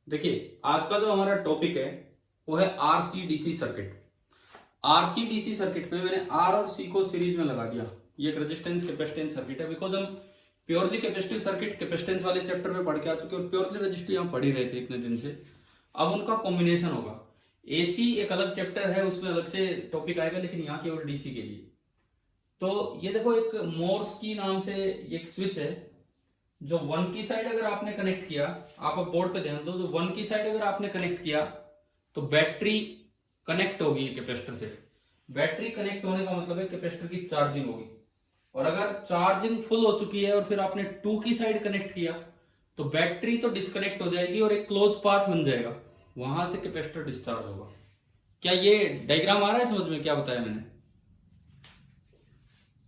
देखिए आज का जो हमारा टॉपिक है वो है आरसीडीसी सर्किट। आरसीडीसी सर्किट में मैंने आर और सी को सीरीज में लगा दिया। ये एक रेजिस्टेंस कैपेसिटेंस सर्किट है, बिकॉज हम प्योरली कैपेसिटिव सर्किट कैपेसिटेंस वाले चैप्टर में पढ़ के आ चुके हैं और प्योरली रजिस्टिव हम पढ़ ही रहे थे इतने दिन से। अब उनका कॉम्बिनेशन होगा। एसी एक अलग चैप्टर है, उसमें अलग से टॉपिक आएगा, लेकिन यहाँ केवल डीसी के लिए। तो ये देखो, एक मोर्स की नाम से एक स्विच है जो वन की साइड अगर आपने कनेक्ट किया, आप अब बोर्ड पे ध्यान दो, जो वन की साइड अगर आपने कनेक्ट किया तो बैटरी कनेक्ट होगी कैपेसिटर से। बैटरी कनेक्ट होने का मतलब है कैपेसिटर की चार्जिंग होगी। और अगर चार्जिंग फुल हो चुकी है और फिर आपने टू की साइड कनेक्ट किया तो बैटरी तो डिस्कनेक्ट हो जाएगी और एक क्लोज पाथ बन जाएगा, वहां से कैपेसिटर डिस्चार्ज होगा। क्या ये डायग्राम आ रहा है समझ में? क्या बताया मैंने?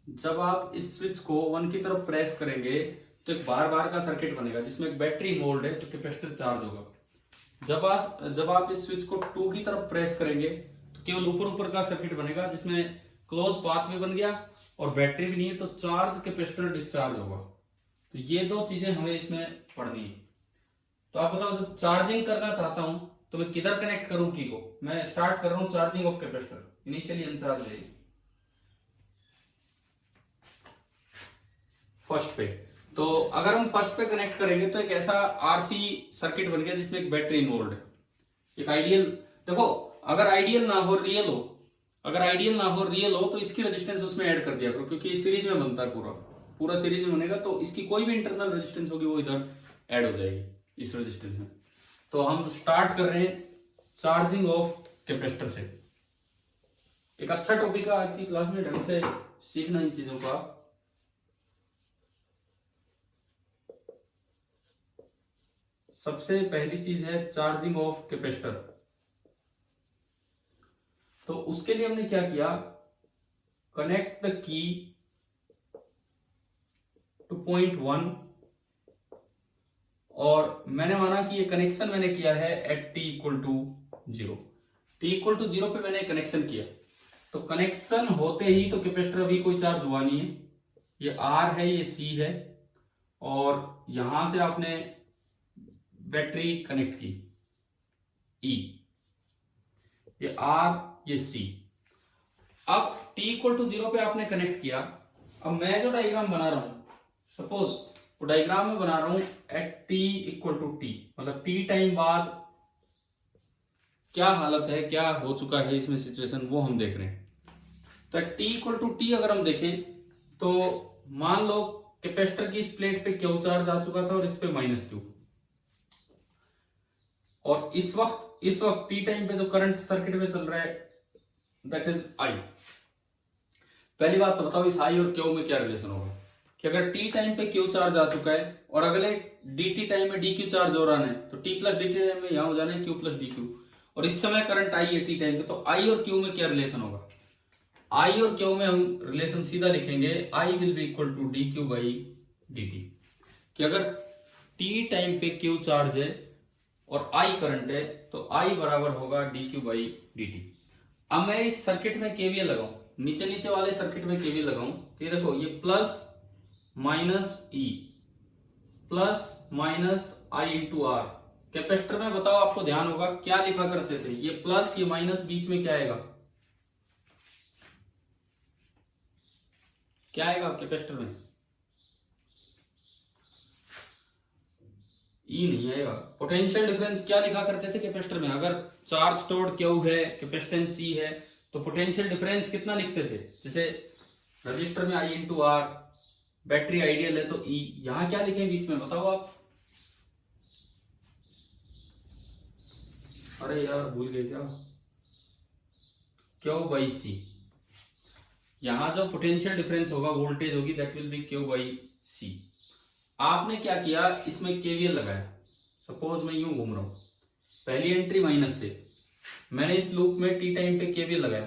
जब आप इस स्विच को वन की तरफ प्रेस करेंगे तो एक बार बार का सर्किट बनेगा जिसमें एक बैटरी इन्वॉल्व है, तो कैपेसिटर चार्ज होगा। जब आप इस स्विच को टू की तरफ प्रेस करेंगे तो केवल ऊपर ऊपर का सर्किट बनेगा जिसमें क्लोज पाथ भी बन गया और बैटरी भी नहीं है, तो चार्ज कैपेसिटर डिस्चार्ज होगा। तो ये दो चीजें हमें इसमें पढ़नी है। तो आप बताओ, जब चार्जिंग करना चाहता हूं तो मैं किधर कनेक्ट करूं की को? मैं स्टार्ट कर रहा हूं चार्जिंग ऑफ कैपेसिटर, इनिशियली अनचार्ज है फर्स्ट पे। तो अगर हम फर्स्ट पे कनेक्ट करेंगे तो एक ऐसा आरसी सर्किट बन गया जिसमें एक बैटरी इन्वॉल्व है। एक आइडियल, देखो अगर आइडियल ना हो रियल हो, अगर आइडियल ना हो रियल हो तो इसकी रेजिस्टेंस उसमें ऐड कर दिया करो, क्योंकि इस सीरीज में बनता है, पूरा पूरा सीरीज में बनेगा, तो इसकी कोई भी इंटरनल रेजिस्टेंस होगी वो इधर ऐड हो जाएगी इस रेजिस्टेंस में। तो हम स्टार्ट कर रहे हैं चार्जिंग ऑफ कैपेसिटर से। एक अच्छा टॉपिक है आज की क्लास में, ढंग से सीखना इन चीजों का। सबसे पहली चीज है चार्जिंग ऑफ कैपेसिटर। तो उसके लिए हमने क्या किया, connect the key two point 1, और मैंने माना कि ये कनेक्शन मैंने किया है at T equal to 0। T equal to 0 पे मैंने कनेक्शन किया, तो कनेक्शन होते ही तो कैपेसिटर अभी कोई चार्ज हुआ नहीं है। ये आर है, ये सी है, और यहां से आपने बैटरी कनेक्ट की ई, ये आर ये सी। अब t इक्वल टू 0 पे आपने कनेक्ट किया। अब मैं जो डायग्राम बना रहा हूं, सपोज वो डायग्राम में बना रहा हूं at t equal to T, मतलब t टाइम बाद क्या हालत है, क्या हो चुका है इसमें सिचुएशन, वो हम देख रहे हैं। तो at t equal to T अगर हम देखें तो मान लो कैपेसिटर की इस प्लेट पे क्यू चार्ज आ चुका था और इस पे माइनस क्यू, और इस वक्त टी टाइम पे जो करंट सर्किट में चल रहा है दैट इज आई। पहली बात तो बताओ, इस आई और क्यू में क्या रिलेशन होगा कि अगर टी टाइम पे क्यू चार्ज आ चुका है और अगले dt टाइम में डी क्यू चार्ज हो रहा है, तो t प्लस dt टाइम में यहां हो जाना है q प्लस डी क्यू, और इस समय करंट आई है टी टाइम पे, तो आई और क्यू में क्या रिलेशन होगा? आई और क्यू में हम रिलेशन सीधा लिखेंगे, I will be equal to D Q by D T, कि अगर टी टाइम पे क्यू चार्ज है और आई करंट है तो आई बराबर होगा D Q by D T. अब मैं इस सर्किट में केवीएल लगाऊं, नीचे नीचे वाले सर्किट में केवीएल लगाऊं, तो ये देखो, ये plus minus E plus minus I into R. Capacitor में बताओ, आपको ध्यान होगा क्या लिखा करते थे, ये प्लस ये माइनस, बीच में क्या आएगा, क्या आएगा कैपेसिटर में? ई नहीं आएगा। पोटेंशियल डिफरेंस क्या लिखा करते थे कैपेसिटर में? अगर चार्ज स्टोर्ड क्यू है, कैपेसिटेंस सी है, तो पोटेंशियल डिफरेंस कितना लिखते थे? जैसे रजिस्टर में आई इंटू आर, बैटरी आइडियल है तो ई, यहां क्या लिखें बीच में बताओ आप? अरे यार भूल गए क्या, क्यू बाई सी। यहां जो पोटेंशियल डिफरेंस होगा, वोल्टेज होगी, that will be Q by C. आपने क्या किया, इसमें केवीएल लगाया। सपोज मैं यूं घूम रहा हूं, पहली एंट्री माइनस से, मैंने इस लूप में टी टाइम पे केवीएल लगाया।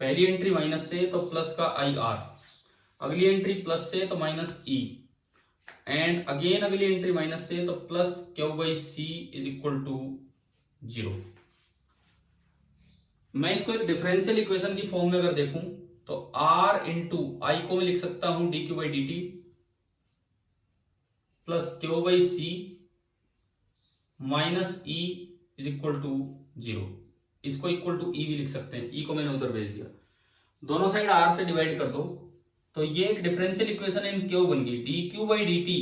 पहली एंट्री माइनस से तो प्लस का आई आर, अगली एंट्री प्लस से तो माइनस ई, एंड अगेन अगली एंट्री माइनस से तो plus Q by C is equal to 0। मैं इसको एक डिफरेंशियल इक्वेशन की फॉर्म में अगर देखूं तो आर इंटू आई को मैं लिख सकता हूं D Q by D T plus Q by C minus E is equal to 0। इसको इक्वल टू ई भी लिख सकते हैं, ई को मैंने उधर भेज दिया। दोनों साइड आर से डिवाइड कर दो तो ये एक डिफरेंशियल इक्वेशन इन क्यू बन गई, D Q by D T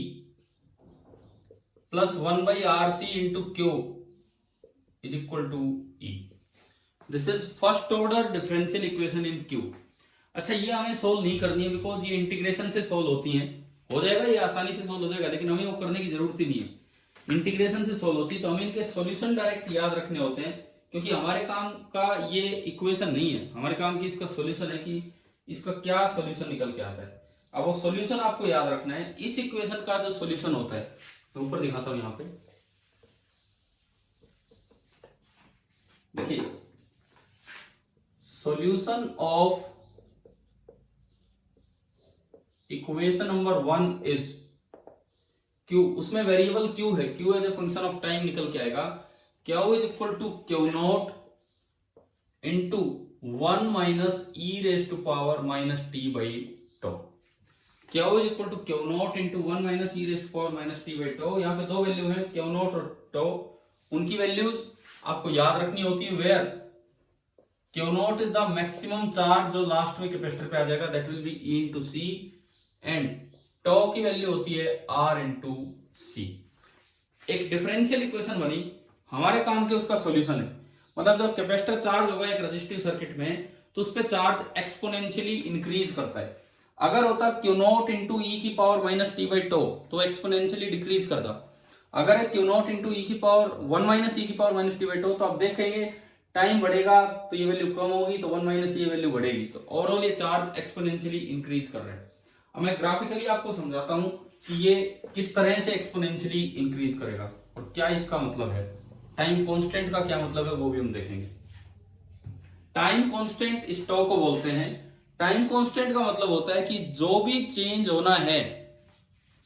plus 1 by R C into Q is equal to E. This is first order differential equation in Q. अच्छा, ये हमें सोल्व नहीं करनी है बिकॉज ये इंटीग्रेशन से सोल्व होती हैं। हो जाएगा, ये आसानी से सोल्व हो जाएगा, लेकिन हमें वो करने की जरूरत ही नहीं है। इंटीग्रेशन से सोल्व होती तो हमें इनके सॉल्यूशन डायरेक्ट याद रखने होते हैं, क्योंकि हमारे काम का ये इक्वेशन नहीं है, हमारे काम की इसका सॉल्यूशन है कि इसका क्या सॉल्यूशन निकल के आता है। अब वो सॉल्यूशन आपको याद रखना है। इस इक्वेशन का जो सॉल्यूशन होता है, मैं ऊपर दिखाता हूं, यहां पे देखिए, solution of equation number 1 is Q. उसमें वेरिएबल क्यू है, Q as a function of time निकल के आएगा। Q is equal to Q not into 1 minus E raise to power minus T by tau. Q is equal to Q not into 1 minus E raise to power minus T by tau. यहाँ पे दो value है, Q not और tau. उनकी values आपको याद रखनी होती है। Where Q not is the maximum charge जो लास्ट में कैपेसिटर पे आ जाएगा, that will be E into C, and tau की वैल्यू होती है आर इंटू सी। एक डिफरेंशियल इक्वेशन बनी, हमारे काम के उसका सॉल्यूशन है। मतलब जब कैपेसिटर चार्ज होगा एक रेजिस्टिव सर्किट में, तो उस पर चार्ज एक्सपोनेंशियली इंक्रीज करता है। अगर होता क्यू नॉट इंटू ई की power minus T by tau, तो एक्सपोनेंशियली डिक्रीज करता। अगर है क्यू नॉट इंटू ई की पावर 1 माइनस ई की power minus T by tau, तो आप देखेंगे टाइम बढ़ेगा तो ये वैल्यू कम होगी, तो 1 माइनस ये वैल्यू बढ़ेगी। तो ओवरऑल ये चार्ज एक्सपोनेंशियली इंक्रीज कर रहे हैं। अब मैं ग्राफिकली आपको समझाता हूं कि ये किस तरह से एक्सपोनेंशियली इंक्रीज करेगा और क्या इसका मतलब है। टाइम कांस्टेंट का क्या मतलब है वो भी हम देखेंगे। टाइम कांस्टेंट इस टो को बोलते हैं। टाइम कांस्टेंट का मतलब होता है कि जो भी चेंज होना है,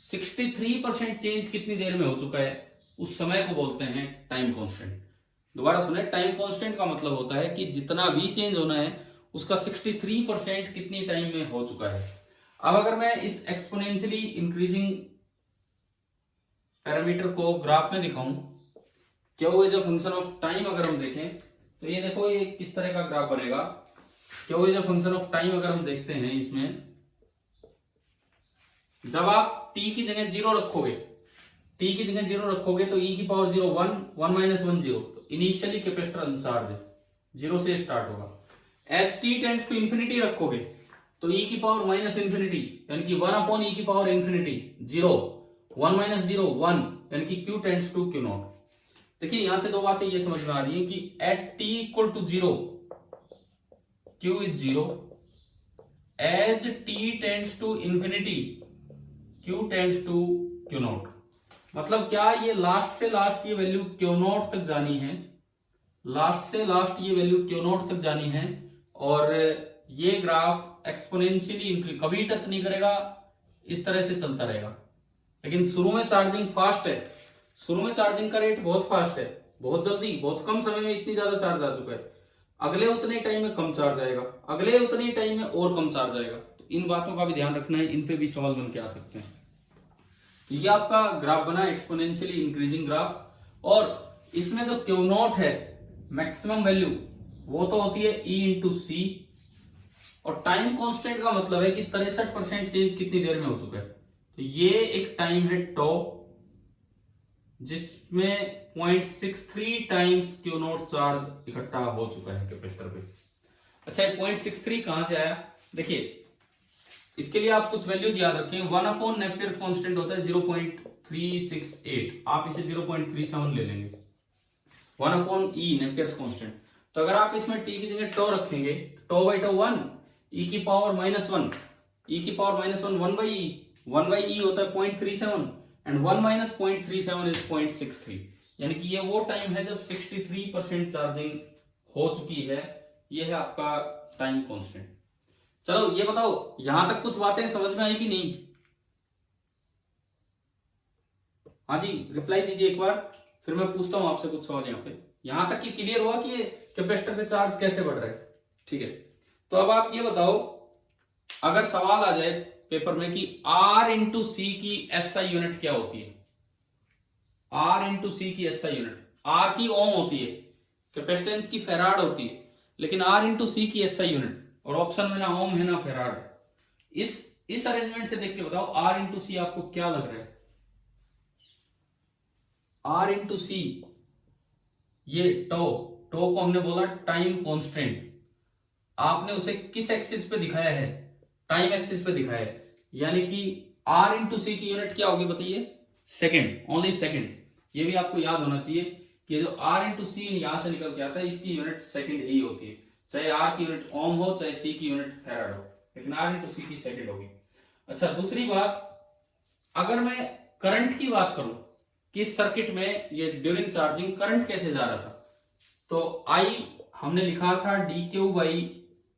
63% चेंज कितनी देर में हो चुका है, उस समय को बोलते हैं टाइम कांस्टेंट। दोबारा सुने, टाइम कांस्टेंट का मतलब होता है कि जितना भी चेंज होना है उसका 63% कितनी टाइम में हो चुका है। अब अगर मैं इस एक्सपोनेंशियली इंक्रीजिंग पैरामीटर को ग्राफ में दिखाऊं, Q is a function of time, अगर हम देखें तो ये देखो ये किस तरह का ग्राफ बनेगा। Q is a function of time अगर हम देखते हैं, इसमें जब आप t की जगह 0 रखोगे, t की जगह 0 रखोगे तो e की पावर 0 1, 1 माइनस 1 0। तो इनिशियली कैपेसिटर अनचार्ज है, 0 से स्टार्ट होगा। As t tends to infinity रखोगे तो e की पावर माइनस इंफिनिटी, यानी कि 1 अपॉन e की पावर इंफिनिटी 0, 1 माइनस 0 1, यानी कि q tends to q not. देखिए यहां से दो बातें ये समझ में आ रही है कि at t equal to 0 q is 0, as t tends to infinity q tends to q not. मतलब क्या, ये लास्ट से लास्ट ये वैल्यू q नॉट तक जानी है, लास्ट से लास्ट ये वैल्यू q नॉट तक जानी है, और ये ग्राफ एक्सपोनेंशियली इंक्रीज कभी टच नहीं करेगा, इस तरह से चलता रहेगा। लेकिन शुरू में चार्जिंग फास्ट है, शुरू में चार्जिंग का रेट बहुत फास्ट है, बहुत जल्दी, बहुत कम समय में इतनी ज्यादा चार्ज आ चुका है। अगले उतने टाइम में कम चार्ज आएगा, अगले उतने टाइम में और कम चार्ज आएगा। तो इन बातों का भी ध्यान रखना है, इन पे भी सवाल बन के आ सकते हैं। तो ये आपका ग्राफ बना एक्सपोनेंशियली इंक्रीजिंग ग्राफ, और इसमें जो क्यू नॉट है मैक्सिमम वैल्यू वो तो होती है E इंटू सी, और टाइम कांस्टेंट का मतलब है कि 63% चेंज कितनी देर में हो चुका है। तो ये एक टाइम है टो, जिसमें 0.63 टाइम्स क्यू नॉट चार्ज इकट्ठा हो चुका है कैपेसिटर पे। अच्छा, 0.63 कहां से आया? देखिए इसके लिए आप कुछ वैल्यूज याद रखें। 1 अपॉन नेपियर कांस्टेंट होता है 0.368, आप इसे 0.37 ले लेंगे। 1 अपॉन ई नेपियर कांस्टेंट, तो अगर आप इसमें टी की जगह टो रखेंगे, टो बाई टो 1, ई की पावर -1, ई की power -1 1 by E, 1 by E होता है 0.37, एंड 1 माइनस 0.37 इज 0.63, यानी कि ये वो टाइम है जब 63% चार्जिंग हो चुकी है। ये है आपका टाइम कांस्टेंट। चलो ये बताओ, यहां तक कुछ बातें समझ में आई कि नहीं? हाँ जी, रिप्लाई दीजिए एक बार, फिर मैं पूछता हूं आपसे कुछ सवाल। यहाँ पे यहां तक कि क्लियर हुआ कि ये कैपेसिटर पे चार्ज कैसे बढ़ रहा है? ठीक है, तो अब आप ये बताओ, अगर सवाल आ जाए पेपर में कि R इंटू सी की SI यूनिट क्या होती है, आर इंटू सी की एसआई यूनिट। आर की ओम होती है, कैपेसिटेंस की फेराड होती है, लेकिन आर इंटू सी की एसआई यूनिट, और ऑप्शन में ना ओम है ना फेराड है। इस अरेंजमेंट से देख के बताओ आर इंटू सी आपको क्या लग रहा है। आर इंटू सी, ये टो को हमने बोला टाइम कांस्टेंट, आपने उसे किस एक्सिस पे दिखाया है, टाइम एक्सिस पे दिखाया है, यानी कि आर इंटू सी की यूनिट क्या होगी बताइए, सेकेंड, ओनली सेकेंड। ये भी आपको याद होना चाहिए कि जो आर इंटू सी यहां से निकल के आता है इसकी यूनिट सेकेंड ही होती है, चाहे आर की यूनिट ओम हो चाहे सी की यूनिट फैराड हो, लेकिन आर इंटू सी की सेकेंड होगी। अच्छा, दूसरी बात, अगर मैं करंट की बात करूं कि इस सर्किट में ये ड्यूरिंग चार्जिंग करंट कैसे जा रहा था, तो आई हमने लिखा था D Q by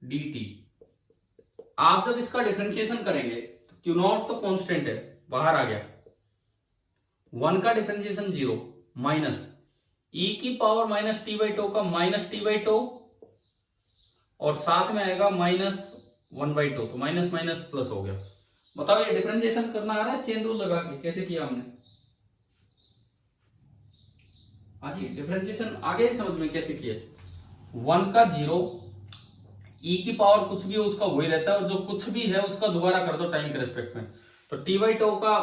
D T. आप जब इसका डिफरेंशिएशन करेंगे तो क्यू नॉट तो कांस्टेंट है, बाहर आ गया, 1 का डिफरेंशिएशन 0 माइनस ई की power minus T by tau का माइनस टी बाई टो, और साथ में आएगा माइनस 1 बाई टो, तो माइनस माइनस प्लस हो गया। बताओ ये डिफरेंशिएशन करना आ रहा है चेन रूल लगा के, कैसे किया हमने? हाँ जी, डिफरेंशिएशन आगे समझ में कैसे किया। 1 का 0, ई की पावर कुछ भी हो उसका वही रहता है, और जो कुछ भी है उसका दोबारा कर दो टाइम के रेस्पेक्ट में, तो टी बाई टो का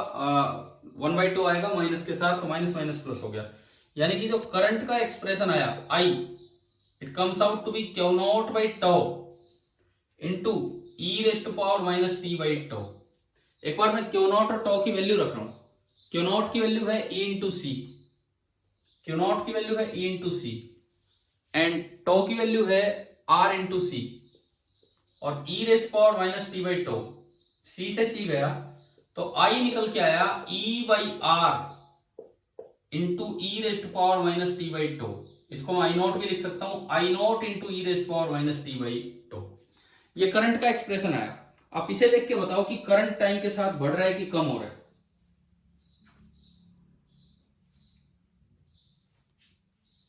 1 बाई टो आएगा माइनस के साथ, तो माइनस माइनस प्लस हो गया। यानी कि जो करंट का एक्सप्रेशन आया I, it comes out to be Q not by tau into e raise to power minus T by tau. एक बार मैं क्यू नॉट और टो की वैल्यू रख रहा हूं। क्यू नॉट की वैल्यू है E into C, Q not की वैल्यू है E into C, and tau की वैल्यू है आर इंटू सी, और e rest power minus T by tau, C से सी गया तो आई निकल के आया E by R into e rest power minus T by tau. इसको मैं आई नॉट भी लिख सकता हूं, I not into e rest power minus T by tau. ये करंट का एक्सप्रेशन आया। आप इसे देख के बताओ कि करंट टाइम के साथ बढ़ रहा है कि कम हो रहा है।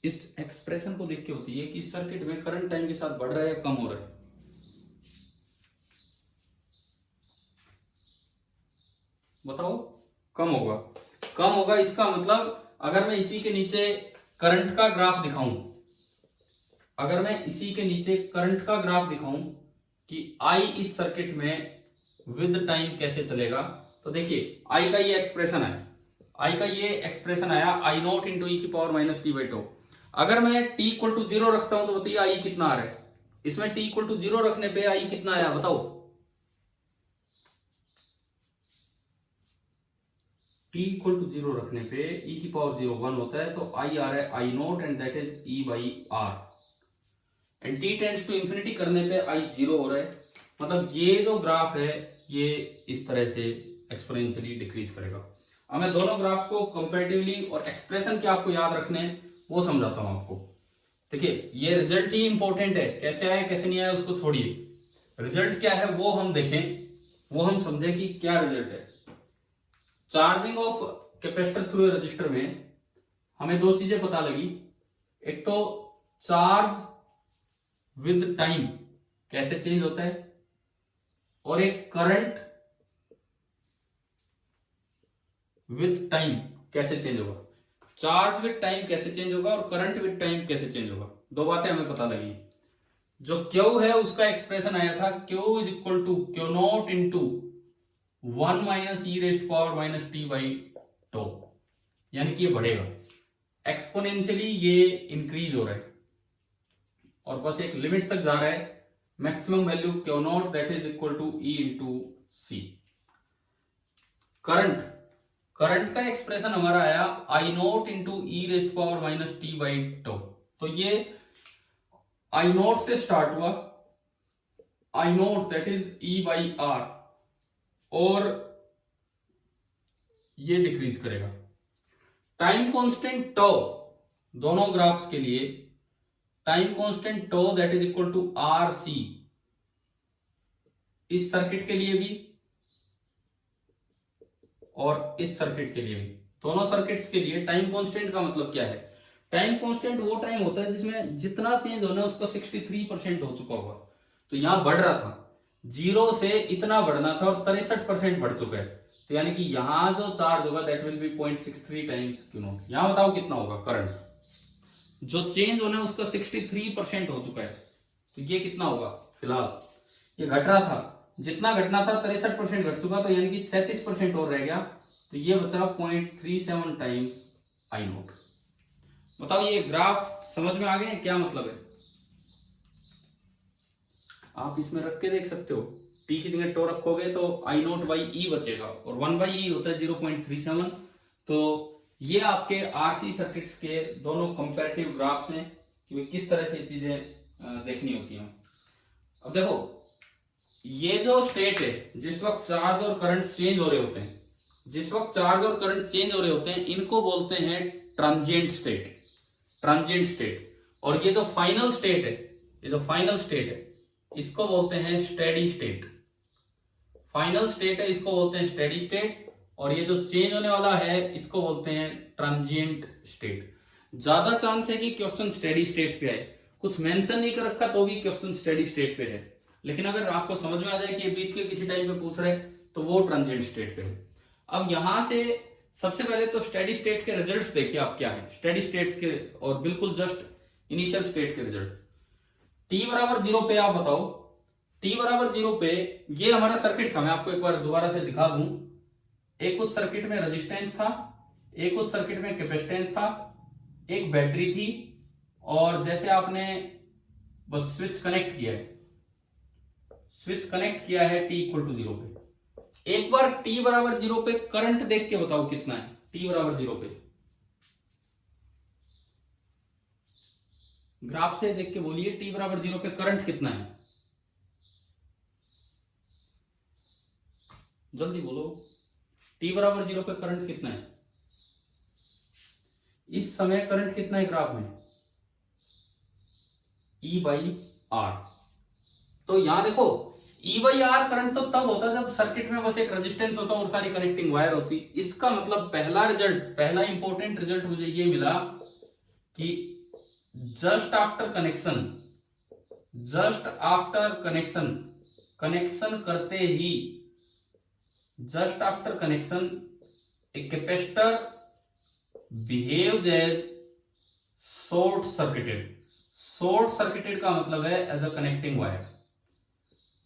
इस एक्सप्रेशन को देख के होती है कि सर्किट में करंट टाइम के साथ बढ़ रहा है या कम हो रहा है। बताओ, कम होगा। कम होगा, इसका मतलब अगर मैं इसी के नीचे करंट का ग्राफ दिखाऊं, अगर मैं इसी के नीचे करंट का ग्राफ दिखाऊं कि आई इस सर्किट में विद टाइम कैसे चलेगा, तो देखिए आई का ये एक्सप्रेशन है, आई का ये एक्सप्रेशन आया आई नॉट इंटू ई की power minus T by tau. अगर मैं टी इक्वल टू 0 रखता हूं तो बताइए आई कितना आ रहा है। इसमें टी इक्वल टू 0 रखने पे आई कितना आया बताओ। टी इक्वल टू 0 रखने पे ई की पावर 0 1 होता है, तो आई आ रहा है I not and that is E by R, and t tends to infinity करने पे आई 0 हो रहा है। मतलब ये जो ग्राफ है ये इस तरह से एक्सपोनेंशियली डिक्रीज करेगा। अब मैं दोनों ग्राफ को कंपैरेटिवली और एक्सप्रेशन क्या आपको याद रखने हैं वो समझाता हूं आपको। देखिए ये रिजल्ट ही इंपॉर्टेंट है, कैसे आया कैसे नहीं आया उसको छोड़िए, रिजल्ट क्या है वो हम देखें, वो हम समझे कि क्या रिजल्ट है। Charging of capacitor through register में हमें दो चीजें पता लगी, एक तो चार्ज विद टाइम कैसे चेंज होता है, और एक करंट विद टाइम कैसे चेंज होगा। चार्ज विद टाइम कैसे चेंज होगा और करंट विद टाइम कैसे चेंज होगा, दो बातें हमें पता लगी। जो क्यू है उसका एक्सप्रेशन आया था Q is equal to Q not into 1 minus E rest power minus T by tau, यानी कि ये बढ़ेगा एक्सपोनेंशियली, ये इंक्रीज हो रहा है और बस एक लिमिट तक जा रहा है, maximum value Q not that is equal to E into C. Current का एक्सप्रेशन हमारा आया I not into e rest power minus T by tau. तो ये आई नॉट से स्टार्ट हुआ, I not that is E by R, और ये decrease करेगा। टाइम कांस्टेंट टो दोनों ग्राफ्स के लिए, time constant tau that is equal to R C, इस सर्किट के लिए भी और इस सर्किट के लिए भी, दोनों सर्किट्स के लिए टाइम कांस्टेंट का मतलब क्या है। टाइम कांस्टेंट वो टाइम होता है जिसमें जितना चेंज होना है उसका 63% हो चुका होगा। तो यहां बढ़ रहा था, 0 से इतना बढ़ना था और 63% बढ़ चुका है, तो यानी कि यहां जो चार्ज होगा that will B 0.63 times Q not. यहां बताओ कितना होगा करंट। जो चेंज होना है उसका 63% हो चुका है, तो ये कितना होगा? फिलहाल ये घट रहा था, जितना घटना था 63% घट चुका, तो यानी कि 37% और रह गया, तो ये बचा 0.37 टाइम्स आई नोट। बताओ ये ग्राफ समझ में आ गए क्या मतलब है? आप इसमें रख के देख सकते हो, टी की जगह टो रखोगे तो आई नोट बाई ई बचेगा, और 1 बाई ई होता है 0.37। तो ये आपके आरसी सर्किट्स के दोनों कंपैरेटिव ग्राफ्स हैं कि किस तरह से चीजें देखनी होती हैं। अब देखो ये जो स्टेट है, जिस वक्त चार्ज और करंट चेंज हो रहे होते हैं, जिस वक्त चार्ज और करंट चेंज हो रहे होते हैं, इनको बोलते हैं ट्रांजिएंट स्टेट, ट्रांजिएंट स्टेट। और ये जो फाइनल स्टेट है, ये जो फाइनल स्टेट है, इसको बोलते हैं स्टेडी स्टेट। फाइनल स्टेट है, इसको बोलते हैं स्टेडी स्टेट, और ये जो चेंज होने वाला है इसको बोलते हैं ट्रांजिएंट स्टेट। ज्यादा चांस है कि क्वेश्चन स्टेडी स्टेट पे आए, कुछ मेंशन नहीं कर रखा तो भी क्वेश्चन स्टेडी स्टेट पे है, लेकिन अगर आपको समझ में आ जाए कि ये बीच के किसी टाइम पे पूछ रहे तो वो ट्रांजिएंट स्टेट पे है। अब यहां से सबसे पहले तो स्टेडी स्टेट के रिजल्ट्स देखिए आप क्या है, स्टेडी स्टेट्स के और बिल्कुल जस्ट इनिशियल स्टेट के रिजल्ट। t बराबर 0 पे आप बताओ, t बराबर 0 पे ये हमारा सर्किट था, मैं आपको एक बार दोबारा से दिखा दूं। एक उस सर्किट में रेजिस्टेंस था, एक उस सर्किट में कैपेसिटेंस था, एक बैटरी थी, और जैसे आपने बस स्विच कनेक्ट किया है, स्विच कनेक्ट किया है t इक्वल टू 0 पे। एक बार t बराबर 0 पे करंट देख के बताओ कितना है t बराबर 0 पे, ग्राफ से देख के बोलिए t बराबर 0 पे करंट कितना है, जल्दी बोलो। t बराबर 0 पे करंट कितना है इस समय? करंट कितना है ग्राफ में? E by R. तो यहां देखो E बाई आर करंट तो तब होता है जब सर्किट में बस एक रेजिस्टेंस होता और सारी कनेक्टिंग वायर होती। इसका मतलब पहला रिजल्ट, पहला इंपॉर्टेंट रिजल्ट मुझे ये मिला कि just after connection, just after connection, connection करते ही, just after connection a capacitor behaves as short circuited. Short circuited का मतलब है as a connecting wire.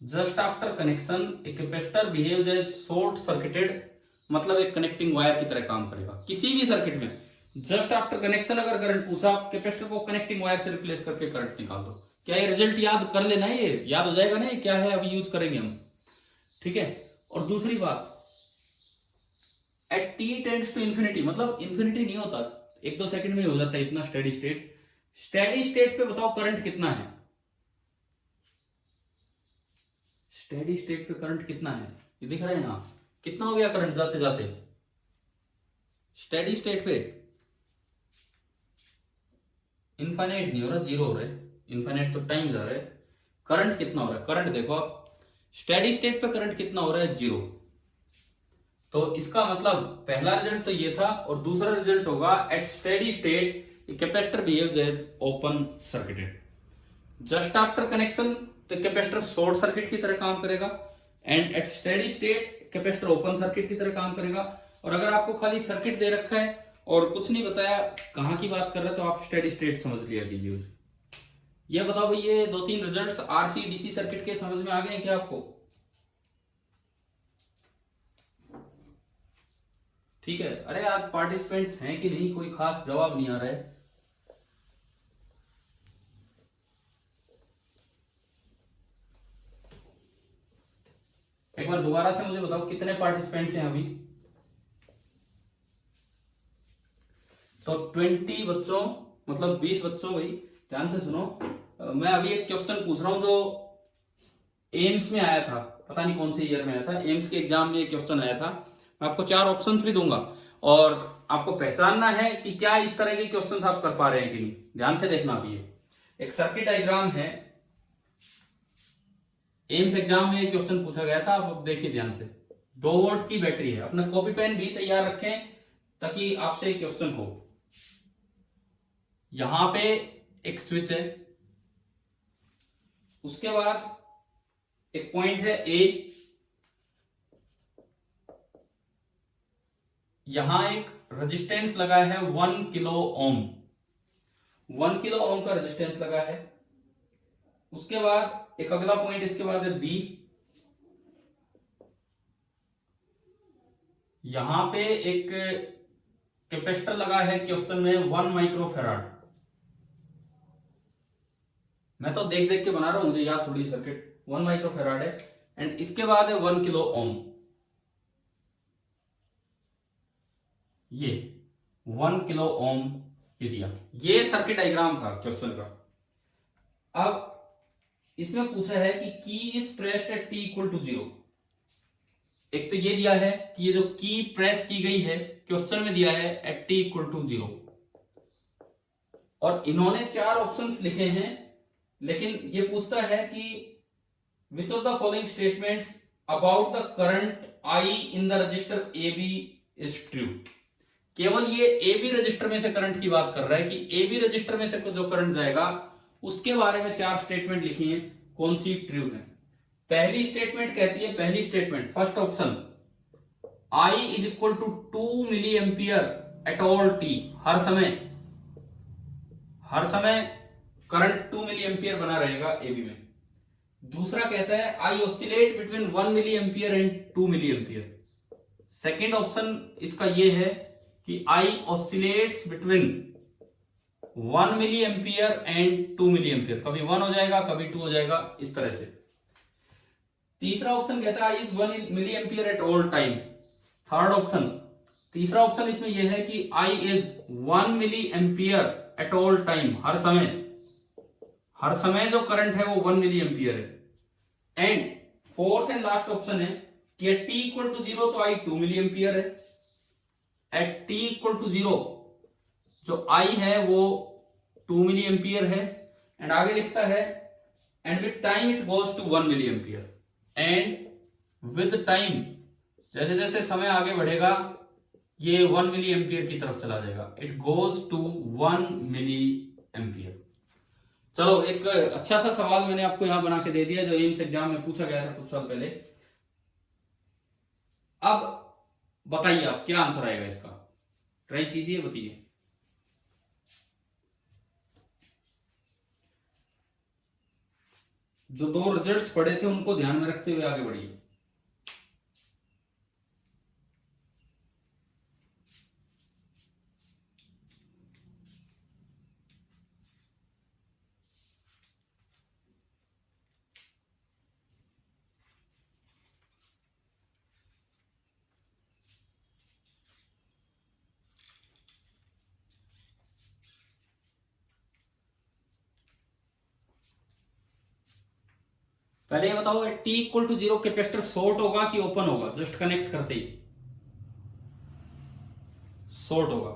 Just after connection a capacitor behaves as short circuited, मतलब एक connecting wire की तरह काम करेगा किसी भी सर्किट में। जस्ट आफ्टर कनेक्शन अगर करंट पूछा, कैपेसिटर को कनेक्टिंग वायर से रिप्लेस करके करंट निकाल दो। क्या ये रिजल्ट याद कर लेना है? ये याद हो जाएगा ना, ये क्या है अभी यूज करेंगे हम, ठीक है। और दूसरी बात, at t tends to infinity, मतलब इंफिनिटी नहीं होता, 1-2 सेकंड में हो जाता है इतना स्टेडी स्टेट। स्टेडी स्टेट पे बताओ करंट कितना है? स्टेडी स्टेट पे करंट कितना है? ये दिख रहा है ना, कितना हो गया करंट जाते जाते स्टेडी स्टेट पे? इनफाइनाइट नहीं हो रहा, 0 हो रहा है, इनफाइनाइट तो टाइम जा रहा है। करंट कितना हो रहा है? करंट देखो आप, स्टेडी स्टेट पे करंट कितना हो रहा है? 0। तो इसका मतलब पहला रिजल्ट तो ये था, और दूसरा रिजल्ट होगा at steady state capacitor behaves as open circuited. Just after connection तो कैपेसिटर शॉर्ट सर्किट की तरह काम करेगा, and at steady state capacitor open circuit की तरह काम करेगा। और अगर आपको खाली सर्किट दे रखा है और कुछ नहीं बताया कहां की बात कर रहा है, तो आप स्टेडी स्टेट समझ लिया कीजिए उसे। ये बताओ भाई, ये 2-3 रिजल्ट्स आरसी डीसी सर्किट के समझ में आ गए क्या आपको? ठीक है। अरे आज पार्टिसिपेंट्स हैं कि नहीं, कोई खास जवाब नहीं आ रहा है। एक बार दोबारा से मुझे बताओ कितने पार्टिसिपेंट्स हैं अभी? तो 20 बच्चों, मतलब 20 बच्चों। भाई ध्यान से सुनो, मैं अभी एक क्वेश्चन पूछ रहा हूं जो एम्स में आया था, पता नहीं कौन से ईयर में आया था, एम्स के एग्जाम में क्वेश्चन आया था। मैं आपको 4 ऑप्शंस भी दूंगा और आपको पहचानना है कि क्या इस तरह के क्वेश्चंस आप कर पा रहे हैं कि नहीं। ध्यान से देखना। अभी एक सर्किट डायग्राम है, एम्स एग्जाम में क्वेश्चन पूछा गया था, आप देखिए ध्यान से। 2 वोल्ट की बैटरी है, अपना कॉपी पेन भी तैयार रखें ताकि आपसे क्वेश्चन हो। यहां पे एक स्विच है, उसके बाद एक पॉइंट है ए, यहां एक रेजिस्टेंस लगा है 1 किलो ओम, 1 किलो ओम का रेजिस्टेंस लगा है। उसके बाद एक अगला पॉइंट इसके बाद है बी, यहां पे एक कैपेसिटर लगा है क्वेश्चन में 1 माइक्रोफेराड। मैं तो देख देख के बना रहा हूं, मुझे याद थोड़ी सर्किट। 1 माइक्रोफेराड है एंड इसके बाद है 1 किलो ओम। ये 1 किलो ओम ये दिया, ये सर्किट डायग्राम था क्वेश्चन का। अब इसमें पूछा है कि key is pressed at T equal to 0। एक तो ये दिया है कि ये जो की प्रेस की गई है क्वेश्चन में दिया है एट टी इक्वल टू 0, और इन्होंने 4 ऑप्शंस लिखे हैं, लेकिन ये पूछता है कि which of the following statements about the current I in the resistor A B is true. केवल ये ए बी रजिस्टर में से करंट की बात कर रहा है कि ए बी रजिस्टर में से जो करंट जाएगा उसके बारे में 4 स्टेटमेंट लिखी है, कौन सी ट्रू है। पहली स्टेटमेंट कहती है, पहली statement first option, I is equal to 2 milli ampere at all t. हर समय करंट 2 मिली एम्पियर बना रहेगा ए बी में। दूसरा कहता है I oscillate between 1 milli ampere and 2 milli ampere. Second option इसका ये है कि I oscillates between 1 milli ampere and 2 milli ampere. कभी 1 हो जाएगा, कभी 2 हो जाएगा, इस तरह से। तीसरा ऑप्शन कहता है I is 1 milli ampere at all time. Third option, तीसरा ऑप्शन इसमें यह है कि I is 1 milli ampere at all time. हर समय जो करंट है वो 1 मिली एम्पियर है। And fourth and last option है कि एट टी इक्वल टू 0 तो I 2 मिली एम्पियर है। एट टी इक्वल टू 0 जो I है वो 2 मिली एम्पियर है। एंड आगे लिखता है and with time it goes to 1 milli ampere. And with time, जैसे जैसे समय आगे बढ़ेगा ये 1 मिली एम्पियर की तरफ चला जाएगा। It goes to 1 milli ampere. चलो, एक अच्छा सा सवाल मैंने आपको यहां बना के दे दिया जो एम्स एग्जाम में पूछा गया था कुछ साल पहले। अब बताइए आप क्या आंसर आएगा इसका, ट्राई कीजिए, बताइए। जो 2 रिजल्ट्स पढ़े थे उनको ध्यान में रखते हुए आगे बढ़िए। पहले ये बताओ, T equal to 0 capacitor short होगा कि ओपन होगा? जस्ट कनेक्ट करते ही शॉर्ट होगा।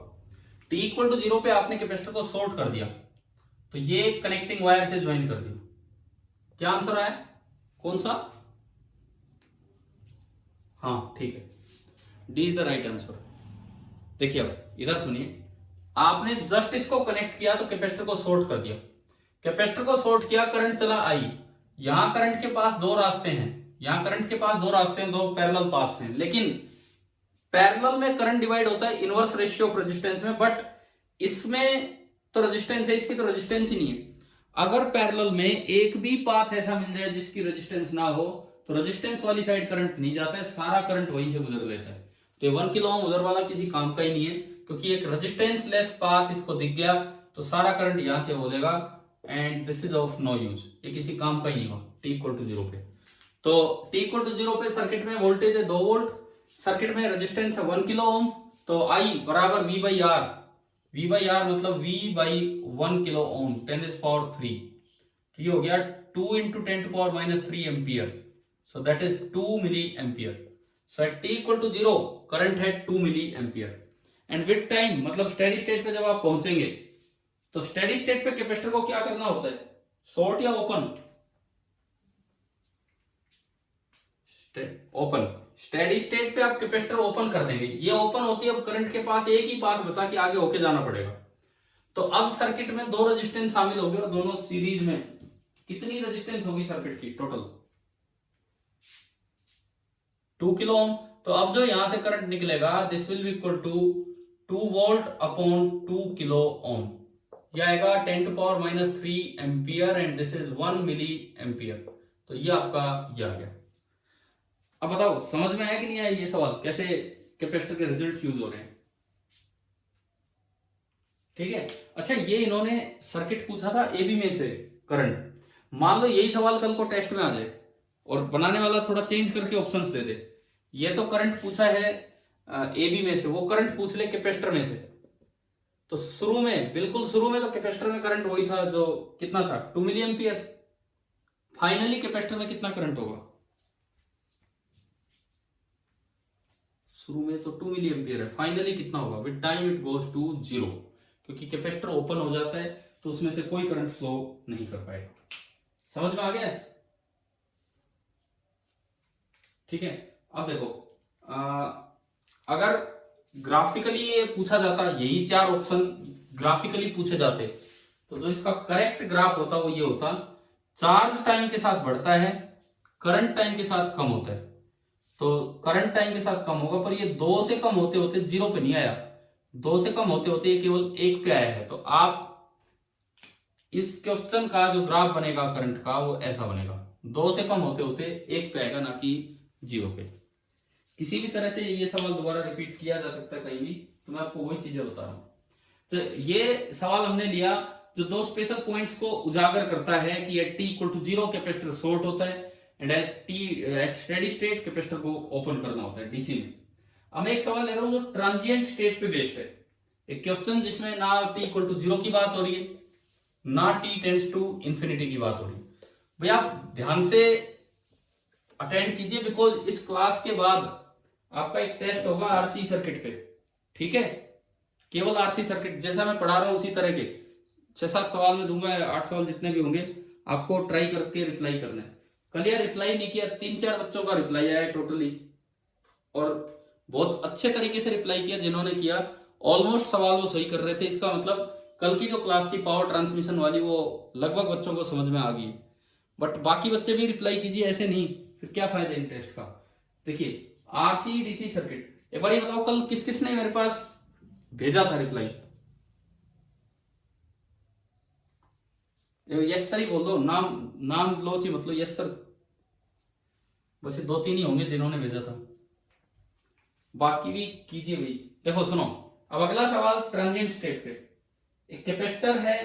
टी इक्वल टू 0 पे आपने कैपेसिटर को शॉर्ट कर दिया तो ये कनेक्टिंग वायर से ज्वाइन कर दिया। क्या आंसर आया, कौन सा? हाँ ठीक है, D is the right answer. देखिए अब इधर सुनिए, आपने जस्ट इसको कनेक्ट किया तो कैपेसिटर को शॉर्ट कर दिया। कैपेसिटर को शॉर्ट किया, करंट चला आई। यहां करंट के पास 2 रास्ते हैं, यहां करंट के पास 2 रास्ते हैं, 2 पैरेलल पाथ्स हैं। लेकिन पैरेलल में करंट डिवाइड होता है इनवर्स रेशियो ऑफ रेजिस्टेंस में, बट इसमें तो रेजिस्टेंस है, इसकी तो रेजिस्टेंस ही नहीं है। अगर पैरेलल में एक भी पाथ ऐसा मिल जाए जिसकी रेजिस्टेंस ना हो तो रेजिस्टेंस वाली साइड करंट नहीं जाता है, सारा करंट वहीं से गुजर लेता है। तो ये 1 किलो ओम उधर वाला किसी काम का ही नहीं है, क्योंकि एक रेजिस्टेंस लेस पाथ इसको दिख गया तो सारा करंट यहां से बोलेगा and this is of no use, ये किसी काम का ही नहीं हुआ टी इक्वल टू 0 पे। तो टी इक्वल टू 0 पे सर्किट में वोल्टेज है 2 वोल्ट, सर्किट में रेजिस्टेंस है 1 किलो ओम, तो आई बराबर V by R. V by R मतलब वी बाई 1 किलो ओम 10⁻³ तो ये हो गया 2 into 10⁻³ ampere, so that is 2 milli ampere. So at T equal to 0 current है 2 milli ampere. And with time मतलब स्टेडी स्टेट पे जब आप पहुंचेंगे तो स्टेडी स्टेट पे कैपेसिटर को क्या करना होता है, शॉर्ट या ओपन? ओपन। स्टेडी स्टेट पे आप कैपेसिटर ओपन कर देंगे, ये ओपन होती है, अब करंट के पास एक ही पाथ बचा कि आगे होके जाना पड़ेगा। तो अब सर्किट में 2 रेजिस्टेंस शामिल हो गए और दोनों सीरीज में। कितनी रेजिस्टेंस होगी सर्किट की टोटल? 2 किलो ओम। तो अब जो यहां से करंट निकलेगा this will be equal to 2 volt upon 2 kilo ohm, यह आएगा 10 to power minus 3 ampere and this is 1 milli ampere. तो ये आपका ये आ गया। अब बताओ समझ में आया कि नहीं आया ये सवाल, कैसे कैपेसिटर के रिजल्ट्स यूज हो रहे हैं। ठीक है। अच्छा ये इन्होंने सर्किट पूछा था एबी में से करंट, मान लो यही सवाल कल को टेस्ट में आ जाए और बनाने वाला थोड़ा चेंज करके ऑप्शंस दे दे। ये तो करंट पूछा है एबी में से, वो करंट पूछ ले कैपेसिटर में से, तो शुरू में बिल्कुल शुरू में तो कैपेसिटर में करंट वही था जो कितना था 2 मिली एम्पियर। फाइनली कैपेसिटर में कितना करंट होगा, शुरू में तो 2 मिली एम्पियर है, फाइनली कितना होगा with time it goes to 0, क्योंकि कैपेसिटर ओपन हो जाता है तो उसमें से कोई करंट फ्लो नहीं कर पाएगा। समझ में आ गया? ठीक है। अब देखो अगर ग्राफिकली ये पूछा जाता, यही 4 ऑप्शन ग्राफिकली पूछे जाते, तो जो इसका करेक्ट ग्राफ होता वो ये होता, चार्ज टाइम के साथ बढ़ता है, करंट टाइम के साथ कम होता है। तो करंट टाइम के साथ कम होगा, पर ये 2 से कम होते होते 0 पे नहीं आया, 2 से कम होते होते केवल 1 पे आया है। तो आप इस क्वेश्चन का जो ग्राफ बनेगा करंट का वो ऐसा बनेगा, 2 से कम होते होते 1 पे आएगा, ना कि 0 पे। किसी भी तरह से ये सवाल दोबारा रिपीट किया जा सकता है कहीं भी, तो मैं आपको वही चीजें बता रहा हूं। तो ये सवाल हमने लिया जो 2 स्पेशल पॉइंट्स को उजागर करता है कि at t equal to 0 capacitor short होता है and at steady state capacitor को ओपन करना होता है डीसी में। अब मैं एक सवाल ले रहा हूं जो ट्रांजिएंट स्टेट पे बेस्ड है, एक क्वेश्चन जिसमें ना t इक्वल टू 0 की बात हो रही है, ना t टेंड्स टू इंफिनिटी की बात हो रही है। भैया आप ध्यान से अटेंड कीजिए, बिकॉज इस क्लास के बाद आपका एक टेस्ट होगा आरसी सर्किट पे। ठीक है, केवल आरसी सर्किट जैसा मैं पढ़ा रहा हूं उसी तरह के 6-7 सवाल में दूंगा, 8 सवाल जितने भी होंगे आपको ट्राई करके रिप्लाई करना है। कल यार रिप्लाई नहीं किया, 3-4 बच्चों का रिप्लाई आया टोटली, और बहुत अच्छे तरीके से रिप्लाई किया जिन्होंने किया, ऑलमोस्ट सवाल वो सही कर रहे थे। इसका मतलब कल की जो क्लास थी पावर ट्रांसमिशन वाली वो लगभग बच्चों को समझ में आ गई। बट बाकी बच्चे भी रिप्लाई कीजिए, ऐसे नहीं फिर क्या फायदा इन टेस्ट का। देखिए आरसी डीसी सर्किट, एक बार ये बताओ कल किस किस ने मेरे पास भेजा था रिप्लाई? यस सर ही बोल दो, नाम लोची मतलब यस सर, बस ये 2-3 ही होंगे जिन्होंने भेजा था, बाकी भी कीजिए भाई। देखो सुनो, अब अगला सवाल ट्रांजिएंट स्टेट पे, एक कैपेसिटर है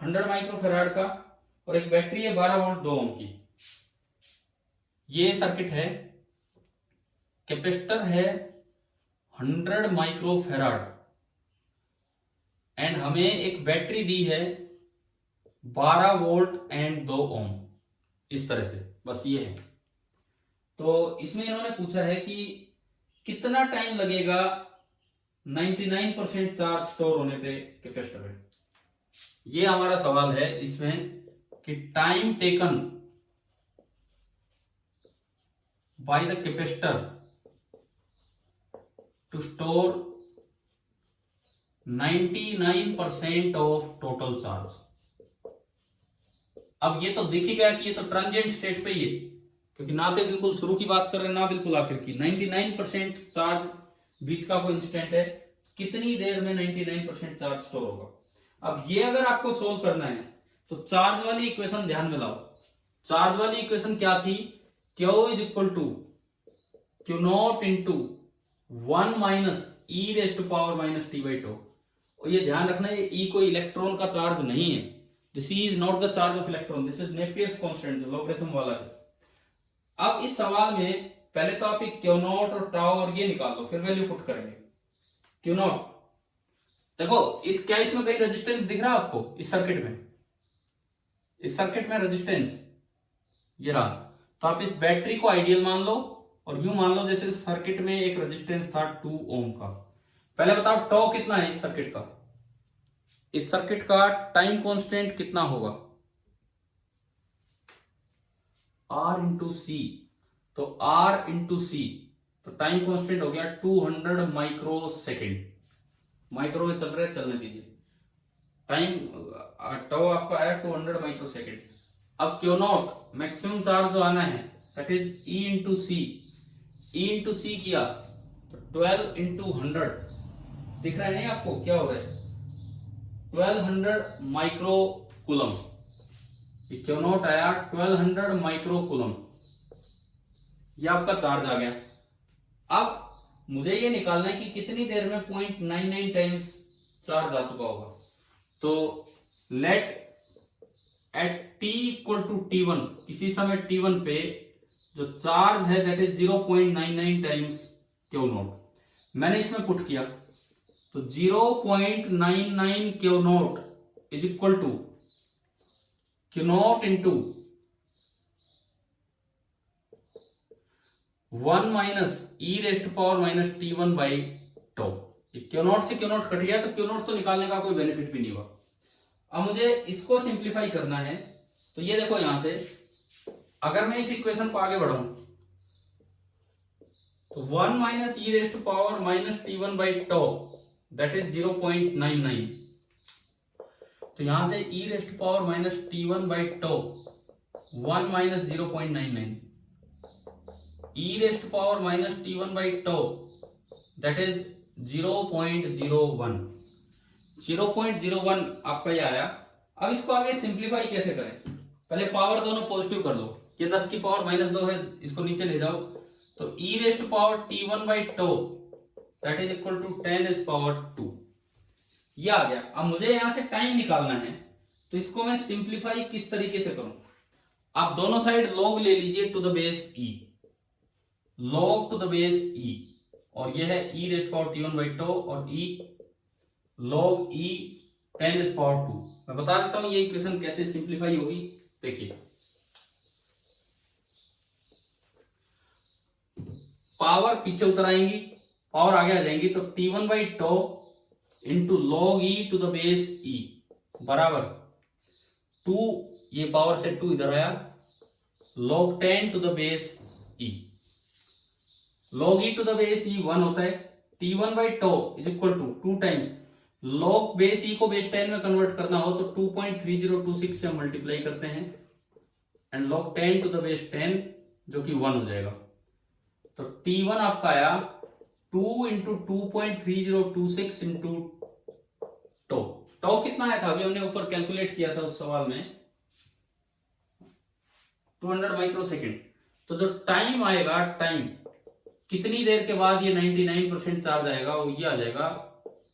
100 माइक्रोफैराड का और एक बैटरी है 12 वोल्ट 2 ओम की। ये सर्किट है, कैपेसिटर है 100 माइक्रोफैराड एंड हमें एक बैटरी दी है 12 वोल्ट एंड 2 ओम, इस तरह से, बस ये है। तो इसमें इन्होंने पूछा है कि कितना टाइम लगेगा 99% चार्ज स्टोर होने पे कैपेसिटर में। ये हमारा सवाल है इसमें कि time taken by the capacitor to store 99% of total charge. अब ये तो दिख ही गया कि ये तो ट्रांजिएंट स्टेट पे ही है, क्योंकि ना तो बिल्कुल शुरू की बात कर रहे हैं ना बिल्कुल आखिर की। 99% चार्ज बीच का कोई इंस्टेंट है, कितनी देर में 99% चार्ज स्टोर होगा। अब ये अगर आपको सोल्व करना है तो चार्ज वाली इक्वेशन ध्यान में लाओ। चार्ज वाली इक्वेशन क्या थी? Q is equal to Q not into 1 minus E raise to power minus T by two. और ये ध्यान रखना है ई कोई इलेक्ट्रॉन का चार्ज नहीं है, this is not the charge of electron, this is Napier's constant जो लॉगरिथम वाला है। अब इस सवाल में पहले तो आप एक Q नॉट और टाउ और ये निकाल दो, फिर वैल्यू पुट करेंगे। Q नॉट देखो इस क्या इसमें कहीं रेजिस्टेंस दिख रहा है आपको? इस सर्किट में, इस सर्किट में रेजिस्टेंस ये रहा, तो आप इस बैटरी को आइडियल मान लो और यूं मान लो जैसे सर्किट में एक रेजिस्टेंस था 2 ओम का। पहले बताओ टॉ कितना है इस सर्किट का? इस सर्किट का टाइम कांस्टेंट कितना होगा? R इंटू सी, तो R इंटू सी, तो टाइम कांस्टेंट हो गया 200 माइक्रो सेकेंड। माइक्रो में चल रहे चलने दीजिए, टाइम टॉ आपका आया 200 माइक्रो सेकेंड। अब Q नॉट मैक्सिमम चार्ज जो आना है that is E into C. E into C किया तो 12 इंटू 100 दिख रहा है नहीं आपको, क्या हो रहा है 1200 माइक्रो कूलम। क्यू नॉट आया 1200 माइक्रो कूलम, ये आपका चार्ज आ गया। अब मुझे ये निकालना है कि कितनी देर में 0.99 टाइम्स चार्ज आ चुका होगा। तो let at t equal to t1, किसी समय t1 पे जो चार्ज है that is 0.99 times Q not. मैंने इसमें पुट किया तो 0.99 Q not is equal to Q not into 1 minus E rest power minus t1 by tau. Q not से क्यू नॉट कट गया तो क्यू नॉट तो निकालने का कोई बेनिफिट भी नहीं हुआ। अब मुझे इसको सिंप्लीफाई करना है, तो ये देखो यहां से अगर मैं इस इक्वेशन को आगे बढ़ाऊं तो 1 minus E rest power minus t1 by tau that is 0.99। तो यहां से e rest power minus t1 by tau 1 minus 0.99 e rest power minus t1 by tau that is 0.01। 0.01 आपका ये आया। अब इसको आगे सिंप्लीफाई कैसे करें, पहले पावर दोनों पॉजिटिव कर दो, ये 10 की पावर माइनस 2 है, इसको नीचे ले जाओ तो e rest power t1 by tau that is equal to 10 is power 2, ये आ गया। अब मुझे यहां से टाइम निकालना है, तो इसको मैं सिंप्लीफाई किस तरीके से करूं। आप दोनों साइड log ले लीजिए to the base e, log to the base e, और यह है e raised power t1 by tau और e log e 10 raised power 2। मैं बता देता हूं ये इक्वेशन कैसे सिंप्लीफाई होगी। देखिए पावर पीछे उतर आएंगी, पावर आगे आ जाएंगी, तो t1 by tau into log e to the base e बराबर 2, ये पावर से 2 इधर आया, log 10 to the base e. log e to the base e 1 होता है, t1 by tau is equal to 2 times log base e को base 10 में convert करना हो तो 2.3026 से मल्टीप्लाई करते हैं and log 10 to the base 10 जो कि 1 हो जाएगा। तो t1 आपका आया 2 इंटू 2.3026 इंटू टो। टो कितना आया था अभी हमने ऊपर कैलकुलेट किया था उस सवाल में 200 माइक्रो सेकेंड। तो जो टाइम आएगा, टाइम कितनी देर के बाद ये 99% चार्ज आएगा, वो ये आ जाएगा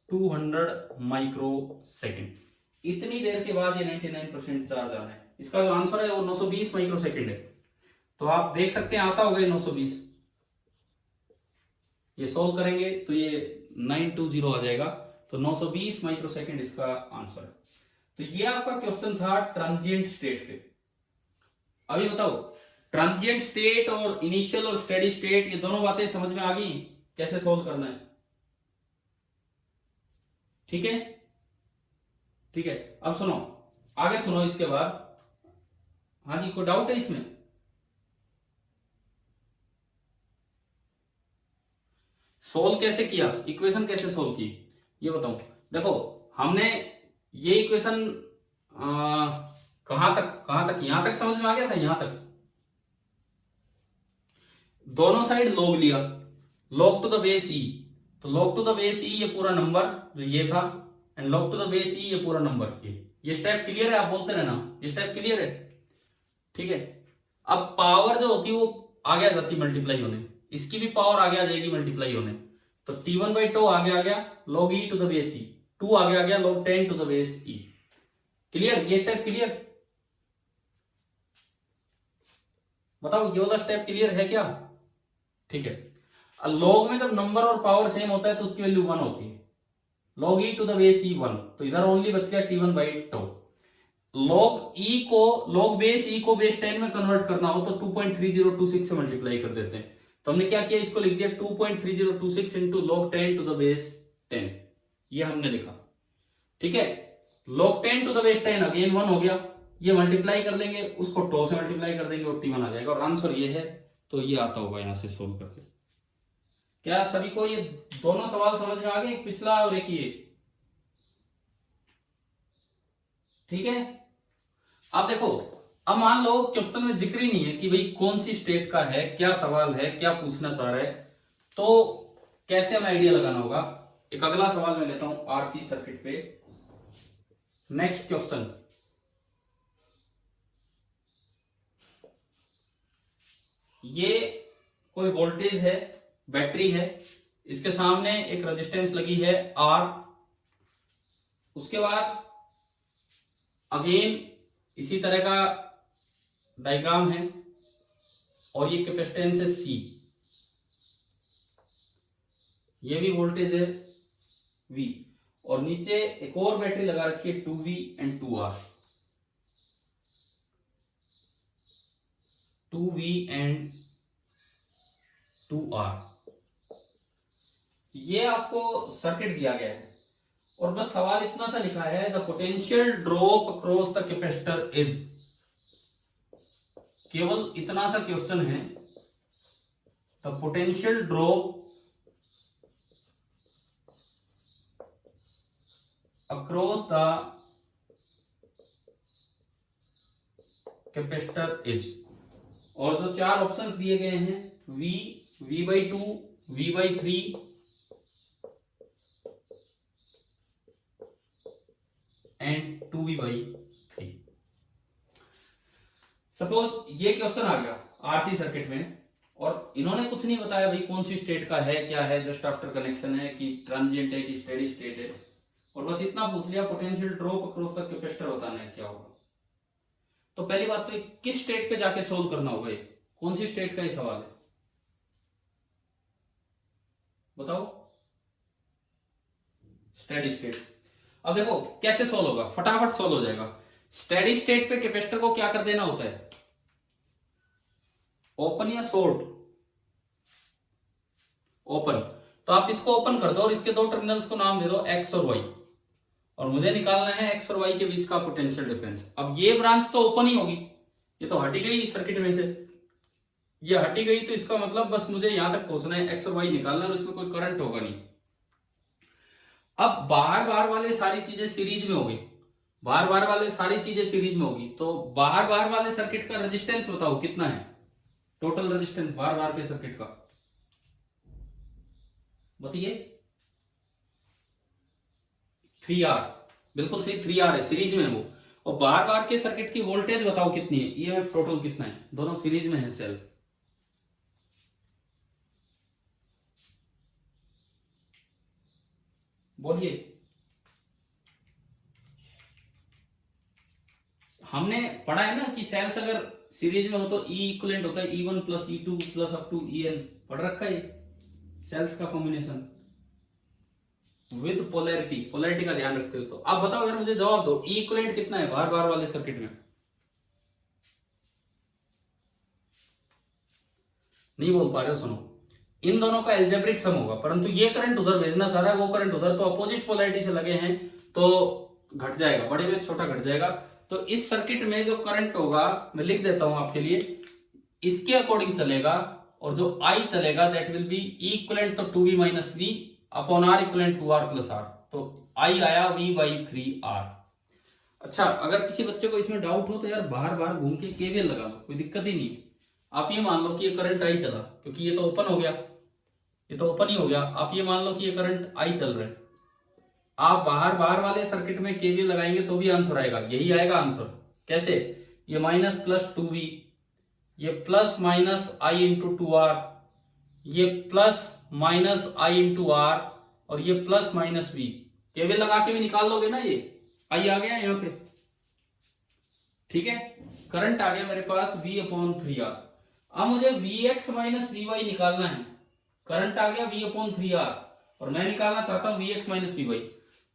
200 माइक्रो सेकेंड। इतनी देर के बाद ये 99% चार्ज आ रहा है। इसका जो आंसर है वो 920 माइक्रो सेकेंड है। तो आप देख सकते हैं आता होगा 920, ये सोल्व करेंगे तो ये 920 आ जाएगा। तो 920 माइक्रो सेकेंड इसका आंसर है। तो ये आपका क्वेश्चन था ट्रांजिएंट स्टेट पे। अभी बताओ ट्रांजिएंट स्टेट और इनिशियल और स्टेडी स्टेट, ये दोनों बातें समझ में आ गई कैसे सोल्व करना है। ठीक है, ठीक है। अब सुनो, आगे सुनो इसके बाद। हाँ जी, कोई डाउट है इसमें? सोल्व कैसे किया, इक्वेशन कैसे सोल्व की, ये बताऊं। देखो हमने ये इक्वेशन कहां तक यहां तक समझ में आ गया था, यहां तक दोनों साइड log लिया, log to the base e, तो log to the base e ये पूरा नंबर जो ये था and log to the base e ये पूरा नंबर ये स्टेप क्लियर है? आप बोलते रहना ये स्टेप क्लियर है, ठीक है। अब पावर जो होती है वो आगे आ जाती मल्टीप्लाई होने, इसकी भी पावर आगे आ जाएगी मल्टीप्लाई होने। तो t1 बाई टो आगे आ गया log e to the base e, 2 आगे आ गया log 10 to the base e। Clear? ये स्टेप क्लियर? बताओ ये वाला स्टेप क्लियर है क्या? ठीक है। log में जब नंबर और पावर सेम होता है तो उसकी वैल्यू 1 होती है। log e to the base e 1, तो इधर ओनली बच गया t1 by tau. log base e को बेस 10 में कन्वर्ट करना हो तो 2.3026 से मल्टीप्लाई कर देते हैं। तो हमने क्या किया, इसको लिख दिया 2.3026 into log 10 to the base 10, ये हमने लिखा। ठीक है, log 10 to the base 10 again 1 हो गया, ये मल्टीप्लाई कर लेंगे, उसको टो से मल्टीप्लाई कर देंगे और t1 आ जाएगा और आंसर ये है। तो ये आता होगा यहां से सोल्व करके। क्या सभी को ये दोनों सवाल समझ में आ गए, एक पिछला और एक ये? ठीक है। अब देखो, अब मान लो क्वेश्चन में जिक्र ही नहीं है कि भाई कौन सी स्टेट का है, क्या सवाल है, क्या पूछना चाह रहा है। तो कैसे हमें आइडिया लगाना होगा। एक अगला सवाल मैं लेता हूं आरसी सर्किट पे। नेक्स्ट क्वेश्चन, ये कोई वोल्टेज है, बैटरी है, इसके सामने एक रेजिस्टेंस लगी है आर, उसके बाद अगेन इसी तरह का डायग्राम है और ये कैपेसिटेंस है सी, ये भी वोल्टेज है वी, और नीचे एक और बैटरी लगा रखी है 2V and 2R, 2V and 2R। ये आपको सर्किट दिया गया है और बस सवाल इतना सा लिखा है, the potential drop across the capacitor is, केवल इतना सा क्वेश्चन है, the potential drop across the capacitor is, और जो चार ऑप्शंस दिए गए हैं V, V/2, V/3 and 2V/3। Suppose ये क्वेश्चन आ गया आरसी सर्किट में और इन्होंने कुछ नहीं बताया भाई कौन सी स्टेट का है, क्या है, जस्ट आफ्टर कनेक्शन है कि ट्रांजिएंट है कि स्टेडी स्टेट है, और बस इतना पूछ लिया potential drop across the capacitor बताना है क्या होगा। तो पहली बात तो किस स्टेट पे जाके सोल्व करना होगा, ये कौन सी स्टेट का ही सवाल है बताओ, स्टेडी स्टेट। अब देखो कैसे सोल्व होगा, फटाफट सोल्व हो जाएगा। स्टेडी स्टेट पे कैपेसिटर को क्या कर देना होता है, ओपन या शॉर्ट, ओपन, तो आप इसको ओपन कर दो और इसके दो टर्मिनल्स को नाम दे दो एक्स और वाई, और मुझे निकालना है एक्स और वाई के बीच का पोटेंशियल डिफरेंस। अब ये ब्रांच तो ओपन ही होगी, ये तो हटी गई सर्किट में से, ये हटी गई, तो इसका मतलब बस मुझे यहां तक पहुंचना है, एक्स और वाई निकालना है और इसमें कोई करंट होगा नहीं। अब बाहर बाहर वाले सारी चीजें सीरीज में होगी, बाहर बाहर वाले सारी चीजें सीरीज में होगी, तो बाहर बाहर वाले सर्किट का रेजिस्टेंस बताओ कितना है, टोटल रेजिस्टेंस बाहर बाहर के सर्किट का बताइए। 3R, बिल्कुल सही, 3R है, सीरीज में है वो। और बाहर बाहर के सर्किट की वोल्टेज बताओ कितनी है, ईएमएफ टोटल कितना है, दोनों सीरीज में है सेल्फ। बोलिए, हमने पढ़ा है ना कि सेल्स अगर सीरीज में हो तो ई इक्विवेलेंट होता है E1 plus E2 plus up to EN, पढ़ रखा है सेल्स का कॉम्बिनेशन विद पोलैरिटी, पोलैरिटी का ध्यान रखते हो। तो आप बताओ यार, मुझे जवाब दो, ई इक्विवेलेंट कितना है बाहर बाहर वाले सर्किट में, नहीं बोल पा रहे हो, सुनो, इन दोनों का एल्जेब्रिक सम होगा, परंतु ये करंट उधर भेजना चाह रहा है, वो करंट उधर, तो अपोजिट पोलैरिटी से लगे हैं तो घट जाएगा, बड़े बेस छोटा घट जाएगा। तो इस सर्किट में जो करंट होगा मैं लिख देता हूं आपके लिए, इसके अकॉर्डिंग चलेगा, और जो आई चलेगा that will be E equivalent तो 2V minus V upon R equivalent 2R plus R, तो आई आया V/3R। अच्छा, अगर किसी बच्चे को इसमें डाउट हो तो यार बाहर बाहर घूम के केवीएल लगा लो, कोई दिक्कत ही नहीं। आप ये मान लो कि ये करंट आई चला, क्योंकि ये तो ओपन हो गया, ये तो ओपन ही हो गया, आप ये मान लो कि ये करंट आई चल रहा है, आप बाहर बाहर वाले सर्किट में केवीएल लगाएंगे तो भी आंसर आएगा, यही आएगा आंसर। कैसे, ये माइनस प्लस 2V, ये plus minus I into 2R, ये plus minus I into R, और ये प्लस माइनस V, केवीएल लगा के भी निकाल लोगे ना, ये आई आ गया यहां पे, ठीक है, करंट आ गया मेरे पास V/3R। अब मुझे Vx माइनस Vy निकालना है, करंट आ गया V/3R और मैं निकालना चाहता हूं Vx माइनस Vy।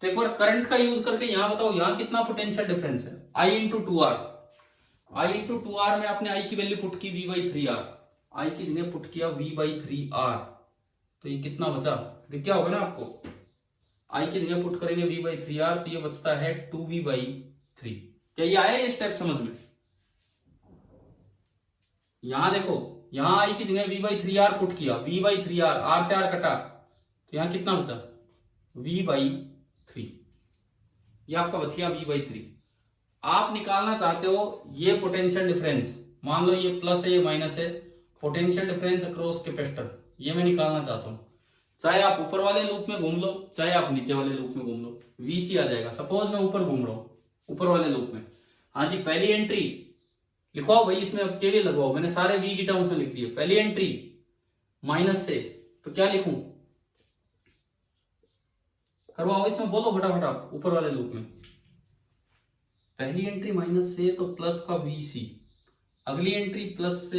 तो एक बार करंट का यूज करके यहां बताओ, यहां कितना पोटेंशियल डिफरेंस है, I into 2R, I into 2R में आपने I की वैल्यू पुट की V/3R, I की जगह पुट किया V/3R, तो ये कितना बचा, दिख क्या होगा ना आपको, I की जगह पुट करेंगे V/3R, तो ये बचता है 2V/3। क्या ये आया ये स्टेप समझ में? यहां देखो, यहां आई की जगह V/3R पुट किया, V/3R, R से R कटा, तो यहां कितना बचा V/3, ये आपका बच गया V/3। आप निकालना चाहते हो ये पोटेंशियल डिफरेंस, मान लो ये प्लस है ये माइनस है, पोटेंशियल डिफरेंस अक्रॉस कैपेसिटर, ये मैं निकालना चाहता हूं। चाहे आप ऊपर वाले लूप में घूम लो चाहे आप नीचे वाले लूप में घूम लो, VC आ जाएगा। सपोज मैं ऊपर घूम रहा हूं, ऊपर वाले लूप में, हाँ जी, पहली एंट्री लिखवाओ भाई, इसमें अब केवीएल लगवाओ। मैंने सारे V की टर्म्स में लिख दिए। पहली एंट्री माइनस से, तो क्या लिखूं, करवाओ इसमें, बोलो फटाफट आप, ऊपर वाले लूप में पहली एंट्री माइनस से तो प्लस का VC, अगली एंट्री प्लस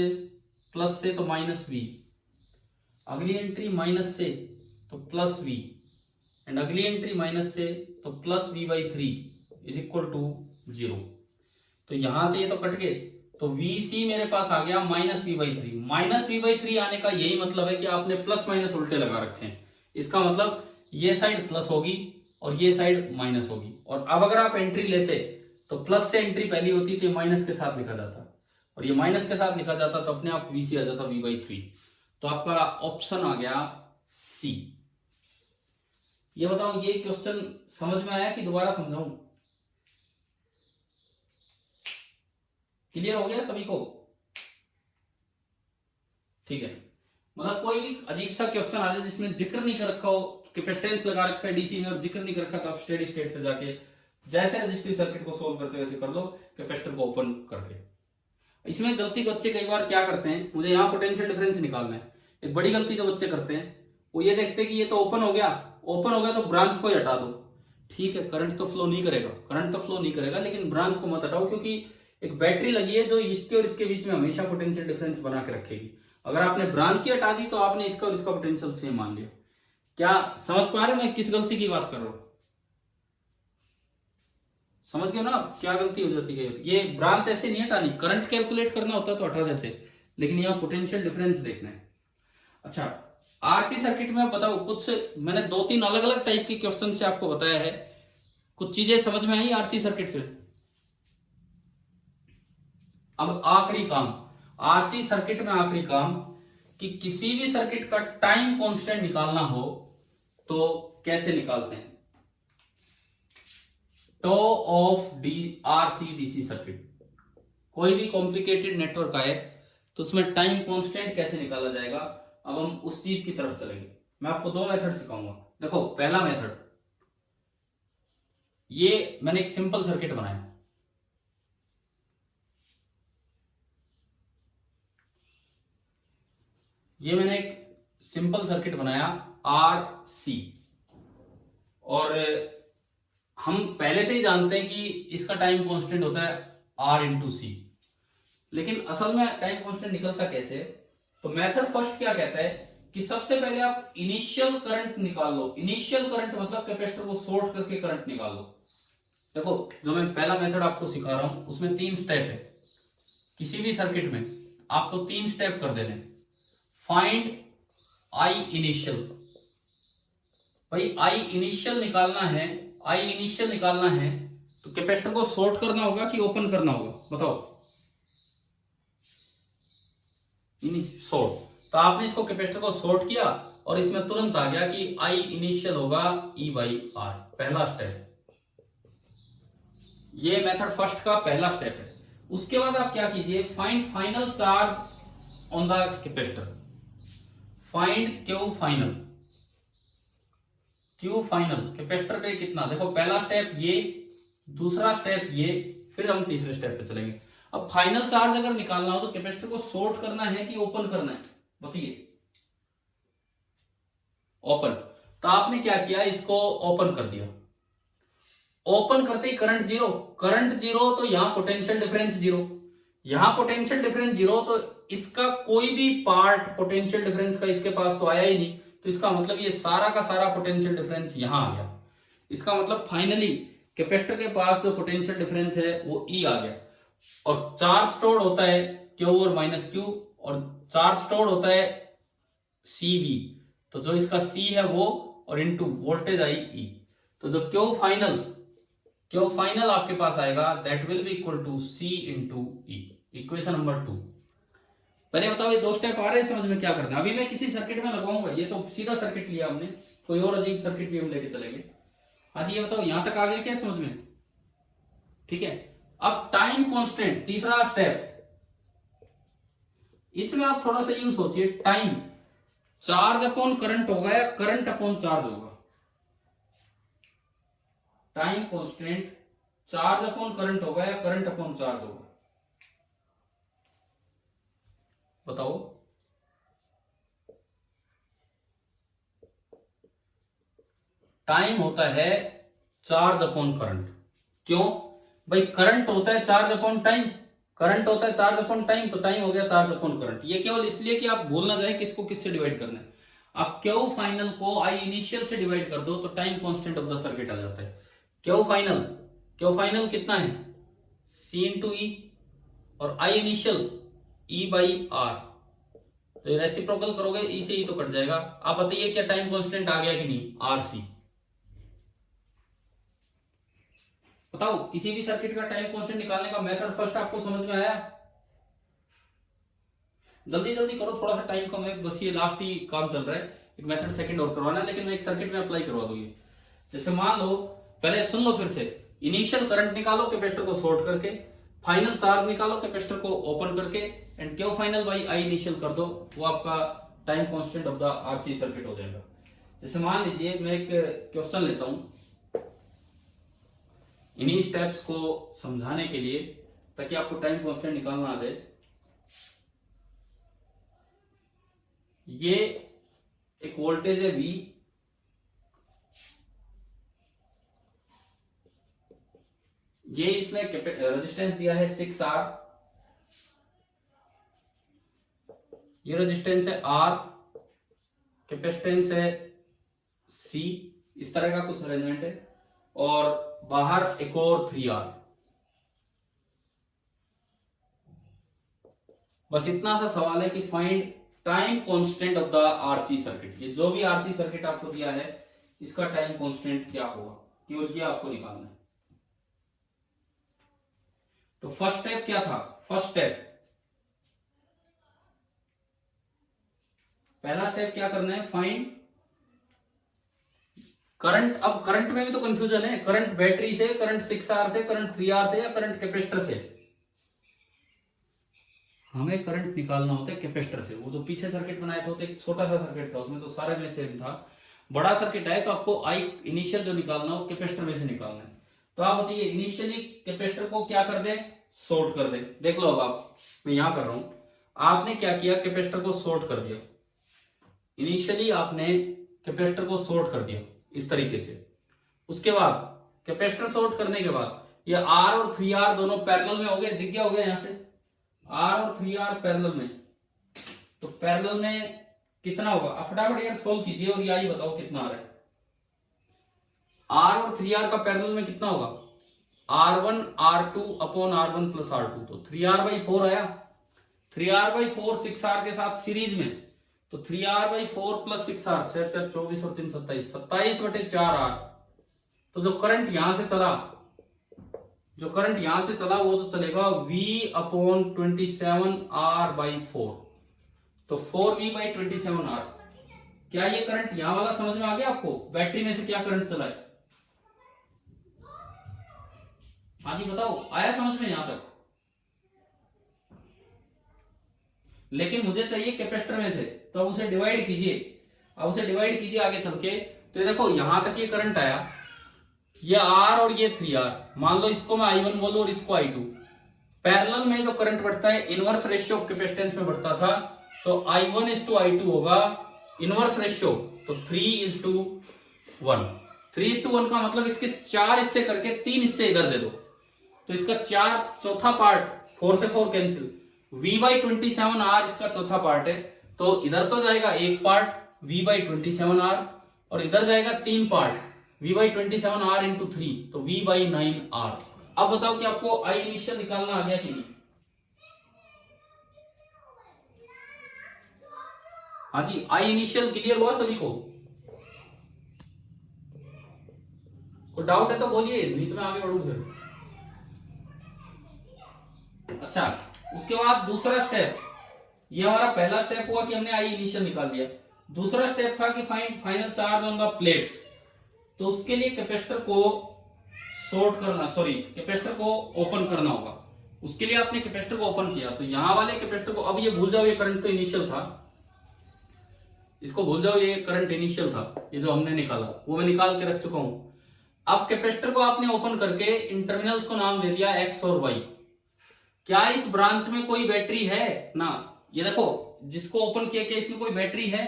से तो माइनस V, अगली एंट्री माइनस से तो प्लस V, एंड अगली एंट्री माइनस से तो plus V/3 is equal to 0। तो यहां से ये तो कट गए, तो VC मेरे पास आ गया माइनस V/3। माइनस V/3 आने का यही मतलब है कि आपने प्लस माइनस उल्टे लगा रखे हैं। इसका मतलब ये साइड प्लस होगी और ये साइड माइनस होगी। और अब अगर आप एंट्री लेते तो प्लस से एंट्री पहली होती तो माइनस के साथ लिखा जाता, और ये माइनस के साथ लिखा जाता तो अपने आप VC आ जाता V/3। तो आपका ऑप्शन आ गया C। ये बताओ, ये क्वेश्चन समझ में आया कि दोबारा समझाऊं? क्लियर हो गया सभी को? ठीक है। मतलब कोई भी अजीब सा क्वेश्चन आ जाए जिसमें जिक्र नहीं कर रखा हो, कैपेसिटेंस लगा रखा है डीसी में और जिक्र नहीं कर रखा, तो आप स्टेडी स्टेट पे जाके जैसे रजिस्टिव सर्किट को सोल्व करते वैसे कर लो, कैपेसिटर को ओपन करके। इसमें गलती बच्चे कई बार क्या करते हैं, मुझे यहाँ पोटेंशियल डिफरेंस निकालना है, एक बड़ी गलती जो बच्चे करते हैं वो ये देखते हैं कि ये तो ओपन हो गया तो ब्रांच को ही हटा दो। ठीक है, करंट तो फ्लो नहीं करेगा, लेकिन ब्रांच को मत हटाओ, क्योंकि एक बैटरी लगी है जो इसके और इसके बीच में हमेशा पोटेंशियल डिफरेंस बना के रखेगी। अगर आपने ब्रांच ही हटा दी तो आपने इसका और इसका पोटेंशियल सेम मान लिया। क्या समझ पा रहे हो मैं किस गलती की बात कर रहा हूं? समझ गए ना आप क्या गलती हो जाती है? ये ब्रांच ऐसे नहीं हटानी, करंट कैलकुलेट करना होता तो हटा देते, लेकिन यहाँ पोटेंशियल डिफरेंस देखना है। अच्छा, आरसी सर्किट में बताओ, कुछ मैंने 2-3 अलग अलग टाइप के क्वेश्चन से आपको बताया है, कुछ चीजें समझ में आई आरसी सर्किट से? अब आखिरी काम, आरसी सर्किट में आखिरी काम, कि किसी भी सर्किट का टाइम कांस्टेंट निकालना हो तो कैसे निकालते हैं? Tau of RC DC circuit, कोई भी कॉम्प्लिकेटेड नेटवर्क आए तो उसमें टाइम कांस्टेंट कैसे निकाला जाएगा, अब हम उस चीज की तरफ चलेंगे। मैं आपको 2 मेथड सिखाऊंगा। देखो, पहला मेथड, ये मैंने एक सिंपल सर्किट बनाया, आरसी, और हम पहले से ही जानते हैं कि इसका टाइम कांस्टेंट होता है R/C। लेकिन असल में टाइम कांस्टेंट निकलता कैसे? तो मेथड फर्स्ट क्या कहता है कि सबसे पहले आप इनिशियल करंट निकाल लो। इनिशियल करंट मतलब कैपेसिटर को शॉर्ट करके करंट निकाल लो। देखो, जो मैं पहला मेथड आपको सिखा रहा हूं उसमें 3 स्टेप है। किसी भी सर्किट में आपको 3 स्टेप कर देने। फाइंड I इनिशियल, भाई I इनिशियल निकालना है तो कैपेसिटर को शॉर्ट करना होगा कि ओपन करना होगा, बताओ? शॉर्ट। तो आपने इसको कैपेसिटर को शॉर्ट किया और इसमें तुरंत आ गया कि I इनिशियल होगा E/R, पहला स्टेप। ये मेथड फर्स्ट का पहला स्टेप है। उसके बाद आप क्या कीजिए, find final charge on the capacitor. Find Q final capacitor पे कितना। देखो, पहला स्टेप ये, दूसरा स्टेप ये, फिर हम तीसरे स्टेप पे चलेंगे। अब फाइनल चार्ज अगर निकालना हो तो कैपेसिटर को शॉर्ट करना है कि ओपन करना है, बताइए? ओपन। तो आपने क्या किया, इसको ओपन कर दिया। ओपन करते ही करंट जीरो, तो यहां पोटेंशियल डिफरेंस जीरो, तो इसका कोई भी पार्ट पोटेंशियल डिफरेंस का इसके पास तो आया ही नहीं, तो इसका मतलब ये सारा का सारा पोटेंशियल डिफरेंस यहां आ गया। इसका मतलब फाइनली कैपेसिटर के पास जो पोटेंशियल डिफरेंस है वो E आ गया। और चार्ज स्टोर्ड होता है Q और माइनस Q, और चार्ज स्टोर्ड होता है CV, तो जो इसका C है वो, और इनटू वोल्टेज आई E। तो जो Q फाइनल आपके पास आएगा, that will be equal to C into E। Equation number 2। पहले बताओ, ये 2 स्टेप आ रहे हैं समझ में? क्या करना है अभी मैं किसी सर्किट में लगाऊंगा, ये तो सीधा सर्किट लिया हमने, कोई और अजीब सर्किट भी हम लेके चलेंगे। हाँ जी, ये बताओ यहां तक आ गया क्या समझ में? ठीक है। अब टाइम कांस्टेंट, तीसरा स्टेप, इसमें आप थोड़ा सा यूं सोचिए, टाइम चार्ज अपॉन करंट होगा या करंट अपॉन चार्ज होगा? Time constant charge upon current होगा या करंट अपॉन चार्ज होगा? बताओ। टाइम होता है चार्ज अपॉन करंट। क्यों भाई? करंट होता है चार्ज अपॉन टाइम, करंट होता है चार्ज अपॉन टाइम, तो टाइम हो गया चार्ज अपॉन करंट। ये केवल इसलिए कि आप भूल ना जाए किसको किससे डिवाइड करना है। आप क्यू फाइनल को आई इनिशियल से डिवाइड कर दो तो time constant of the circuit आ जाता है। क्यू फाइनल कितना है? सी इंटू ई, और I initial E by R. तो रेसिप्रोकल करोगे ई से ई तो कट जाएगा। आप बताइए क्या टाइम कांस्टेंट आ गया कि नहीं? R C. बताओ किसी भी सर्किट का टाइम कांस्टेंट निकालने का मेथड फर्स्ट आपको समझ में आया? जल्दी जल्दी करो, थोड़ा सा टाइम कम है, बस ये लास्ट ही काम चल रहा है। एक मेथड सेकंड और करवाना है, लेकिन मैं एक सर्किट में अप्लाई करवा दूंगी। जैसे मान लो, पहले सुन लो फिर से। इनिशियल करंट निकालो कैपेसिटर को शॉर्ट करके, फाइनल चार्ज निकालो कैपेसिटर को ओपन करके, and Q final by I initial कर दो, वो आपका time constant of the RC circuit हो जाएगा। जैसे मान लीजिए मैं एक क्वेश्चन लेता हूं इन्हीं स्टेप्स को समझाने के लिए, ताकि आपको टाइम कांस्टेंट निकालना आ जाए। ये एक वोल्टेज है V, ये इसमें रेजिस्टेंस दिया है 6R, ये रेजिस्टेंस है R, कैपेसिटेंस है C, इस तरह का कुछ अरेंजमेंट है, और बाहर एक और 3R। बस इतना सा सवाल है कि find time constant of the RC circuit. ये जो भी आरसी सर्किट आपको दिया है इसका टाइम कांस्टेंट क्या होगा, केवल ये आपको निकालना है। तो फर्स्ट स्टेप क्या था? फर्स्ट स्टेप, पहला स्टेप क्या करना है? Find current. अब करंट में भी तो कंफ्यूजन है, करंट बैटरी से, करंट 6R से, करंट 3R से, या करंट कैपेसिटर से। हमें करंट निकालना होता है कैपेसिटर से। वो जो पीछे सर्किट बनाए थे, एक छोटा सा सर्किट था, उसमें तो सारे में सेम था। बड़ा सर्किट है तो आपको आई इनिशियल जो निकालना हो कैपेसिटर में से निकालना है। तो आप बताइए इनिशियली कैपेसिटर को क्या कर दे? शॉर्ट कर दे। देख लो अब आप, मैं यहां कर रहा हूं, आपने क्या किया? कैपेसिटर को शॉर्ट कर दिया। इनिशियली आपने कैपेसिटर को शॉर्ट कर दिया इस तरीके से। उसके बाद कैपेसिटर शॉर्ट करने के बाद ये R और 3R दोनों पैरेलल में हो गए, दिख गया होगा यहां से, R और 3R पैरेलल में। तो पैरेलल में कितना होगा? आप फटाफट यार सोल्व कीजिए और यही बताओ कितना आ रहा है। R और 3R का पैरेलल में कितना होगा? R1 R2 upon R1 plus R2, तो 3R/4 आया। 3R/4 6R के साथ सीरीज में, तो 3R/4 प्लस 6R, 6 4 24 और 3 27, 27/4R। तो जो करंट यहां से चला, वो तो चलेगा V/27R/4, तो 4V/27R। क्या ये करंट यहां वाला समझ में आ गया आपको? बैटरी में से क्या करंट चला है? हाँ जी बताओ, आया समझ में यहां तक? लेकिन मुझे चाहिए कैपेसिटर में से, तो अब उसे डिवाइड कीजिए। आगे चल के। तो ये देखो यहां तक ये करंट आया, ये R और ये 3R, मान लो इसको मैं I1 बोलूं और इसको I2। पैरेलल में जो करंट बढ़ता है इनवर्स रेशियो ऑफ कैपेसिटेंस में बढ़ता था, तो I1:I2 होगा इनवर्स रेशियो, तो 3:1। 3:1 का मतलब इसके 4 हिस्से करके 3 हिस्से इधर दे दो, तो इसका 4 चौथा पार्ट, 4 से 4 कैंसिल, V/27R इसका चौथा पार्ट है, तो इधर तो जाएगा एक पार्ट V/27R, और इधर जाएगा 3 पार्ट V/27R इंटू 3, तो V/9R। अब बताओ कि आपको आई इनिशियल निकालना आ गया कि नहीं? हाँ जी, आई इनिशियल क्लियर हुआ सभी को? कोई डाउट है तो बोलिए, नहीं तो मैं आगे बढ़ूं फिर। अच्छा, उसके बाद दूसरा स्टेप, ये हमारा पहला स्टेप हुआ कि हमने आई इनिशियल निकाल दिया। दूसरा स्टेप था कि find final charge on the plates. तो उसके लिए कैपेसिटर को कैपेसिटर को ओपन करना होगा। उसके लिए आपने कैपेसिटर को ओपन किया, तो यहां वाले कैपेसिटर को, अब ये भूल जाओ ये करंट तो इनिशियल था, इसको भूल जाओ, ये करंट इनिशियल था, ये जो हमने निकाला वो मैं निकाल के रख चुका हूं। अब कैपेसिटर को आपने ओपन करके इन टर्मिनल्स को नाम दे दिया एक्स और वाई। क्या इस ब्रांच में कोई बैटरी है ना? ये देखो, जिसको ओपन किया, क्या इसमें कोई बैटरी है?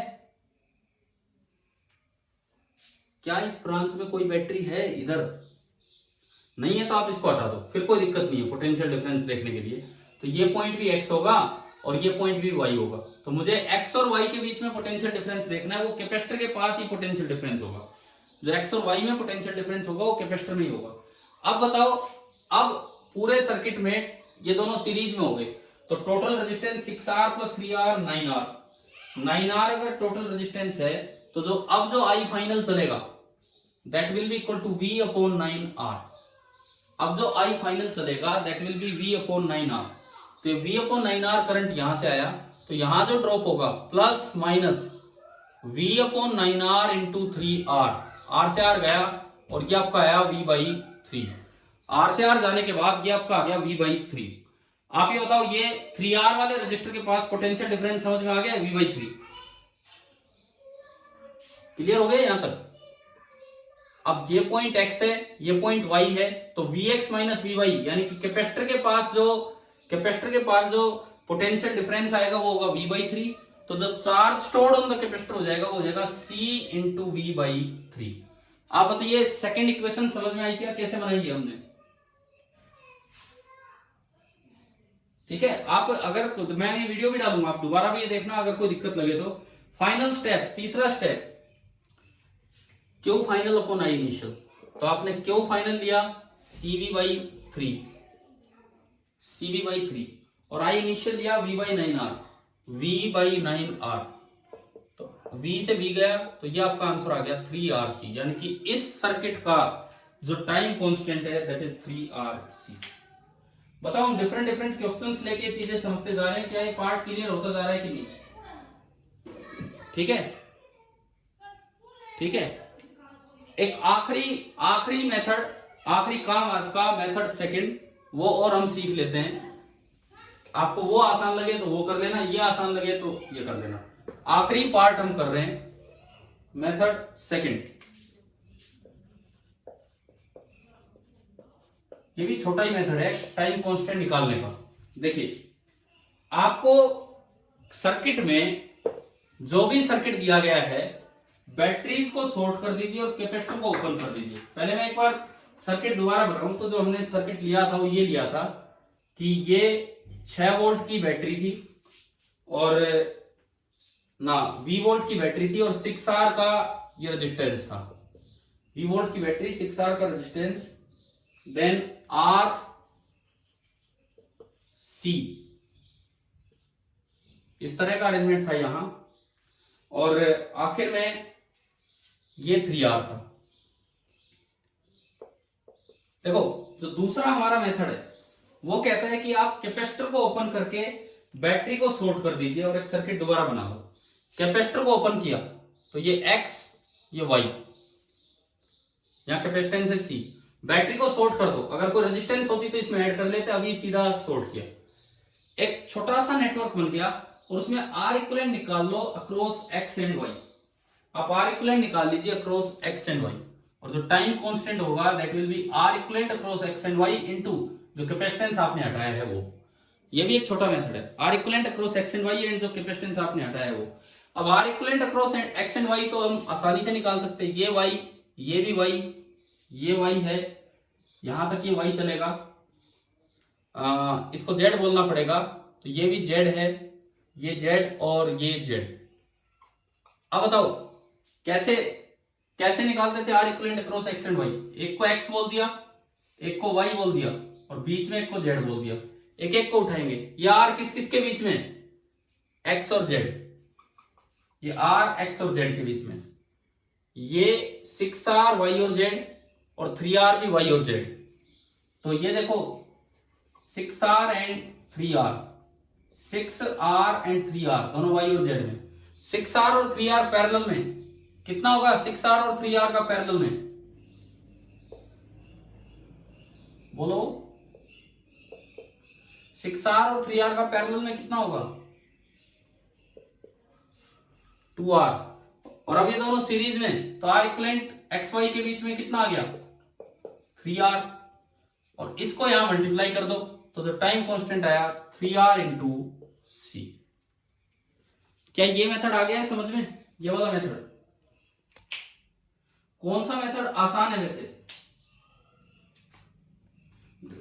क्या इस ब्रांच में कोई बैटरी है? इधर नहीं है तो आप इसको हटा दो, फिर कोई दिक्कत नहीं है पोटेंशियल डिफरेंस देखने के लिए। तो ये पॉइंट भी x होगा और ये पॉइंट भी y होगा। तो मुझे x और y के बीच में पोटेंशियल डिफरेंस देखना है, वो कैपेसिटर के पास ही पोटेंशियल डिफरेंस होगा। जो x और y में पोटेंशियल डिफरेंस होगा वो कैपेसिटर में ही होगा। अब बताओ, अब पूरे सर्किट में ये दोनों सीरीज में हो गए, तो total resistance 6R plus 3R 9R। 9R अगर टोटल रेजिस्टेंस है तो जो अब जो I फाइनल चलेगा that will be equal to V upon 9R। अब जो I फाइनल चलेगा that will be V upon 9R। तो V अपॉन 9R करंट यहां से आया, तो यहां जो ड्रॉप होगा plus minus V upon 9R into 3R। R से R गया और ये आपका आया V बाई 3। R से R जाने के बाद ये आपका आ गया V बाई 3। आप ये बताओ, ये 3R वाले रजिस्टर के पास पोटेंशियल डिफरेंस समझ में आ गया? V बाई 3 क्लियर हो गया यहां तक? अब ये पॉइंट x है, ये पॉइंट y है, तो Vx माइनस Vy यानी कि कैपेसिटर के पास जो पोटेंशियल डिफरेंस आएगा वो होगा V बाई 3। तो जो charge stored on the capacitor हो जाएगा वो हो जाएगा C इंटू V बाई 3। आप बताइए सेकेंड इक्वेशन समझ में आई क्या? कैसे बनाई है हमने? ठीक है, आप अगर मैं ये वीडियो भी डालूंगा, आप दोबारा भी ये देखना अगर कोई दिक्कत लगे तो। फाइनल स्टेप, तीसरा step, Q final upon I initial. तो आपने क्यू फाइनल लिया CV बाई 3, CV बाई 3, और आई इनिशियल लिया V by 9R, V by 9R। तो V से V गया तो ये आपका आंसर आ गया 3RC, यानी कि इस सर्किट का जो टाइम कांस्टेंट है दैट इज 3RC। बताओ, हम डिफरेंट क्वेश्चंस लेके चीजें समझते जा रहे हैं, क्या ये पार्ट क्लियर होता जा रहा है कि नहीं? ठीक है, ठीक है। एक आखिरी मेथड, आखिरी काम आज का, मेथड सेकंड, वो और हम सीख लेते हैं। आपको वो आसान लगे तो वो कर लेना, ये आसान लगे तो ये कर लेना। आखिरी पार्ट हम कर रहे हैं, मेथड सेकंड। ये भी छोटा ही मेथड है टाइम कांस्टेंट निकालने का। देखिए, आपको सर्किट में जो भी सर्किट दिया गया है, बैटरीज को शॉर्ट कर दीजिए और कैपेसिटर को ओपन कर दीजिए। पहले मैं एक बार सर्किट दोबारा बना रहा हूं। तो जो हमने सर्किट लिया था वो ये लिया था कि ये 6 वोल्ट की बैटरी थी और ना V वोल्ट की बैटरी थी और 6R का ये रेजिस्टेंस था। V वोल्ट की बैटरी, 6R का रेजिस्टेंस, देन RC, इस तरह का अरेंजमेंट था यहां, और आखिर में ये 3R था। देखो, जो दूसरा हमारा मेथड है वो कहता है कि आप कैपेसिटर को ओपन करके बैटरी को शॉर्ट कर दीजिए और एक सर्किट दोबारा बना लो। कैपेसिटर को ओपन किया तो ये X, ये Y, यहां कैपेसिटेंस है C। बैटरी को शॉर्ट कर दो, अगर कोई रेजिस्टेंस होती तो इसमें ऐड कर लेते, अभी सीधा शॉर्ट किया। एक छोटा सा नेटवर्क बन गया और उसमें R इक्विवेलेंट निकाल लो अक्रॉस X एंड Y। आप R इक्विवेलेंट निकाल लीजिए अक्रॉस X एंड Y, और जो टाइम कांस्टेंट होगा that will B R equivalent across X and Y into जो कैपेसिटेंस आपने हटाया है वो। ये भी एक छोटा मेथड है, R equivalent across X and Y and जो कैपेसिटेंस आपने हटाया है वो। अब R equivalent across X and Y तो हम आसानी से निकाल सकते हैं। ये Y, ये भी Y, ये Y है, यहां तक ये Y चलेगा। इसको Z बोलना पड़ेगा, तो ये भी Z है, ये Z और ये Z। अब बताओ कैसे निकालते थे R equivalent across X and Y? एक को X बोल दिया, एक को Y बोल दिया, और बीच में एक को Z बोल दिया। एक एक को उठाएंगे। ये R किस किस के बीच में? X और Z। ये R X और Z के बीच में। ये 6R Y और Z, और 3R भी Y और Z। तो ये देखो 6R and 3R, 6R and 3R दोनों Y और Z में। 6R और 3R पैरेलल में कितना होगा? 6R और 3R का पैरेलल में बोलो, 6R और 3R का पैरेलल में कितना होगा? 2R, और अब ये दोनों सीरीज में, तो R इक्वलेंट XY के बीच में कितना आ गया 3R, और इसको यहां मल्टीप्लाई कर दो तो जो टाइम कांस्टेंट आया 3R इंटू C। क्या ये मेथड आ गया है समझ में? ये वाला मेथड, कौन सा मेथड आसान है वैसे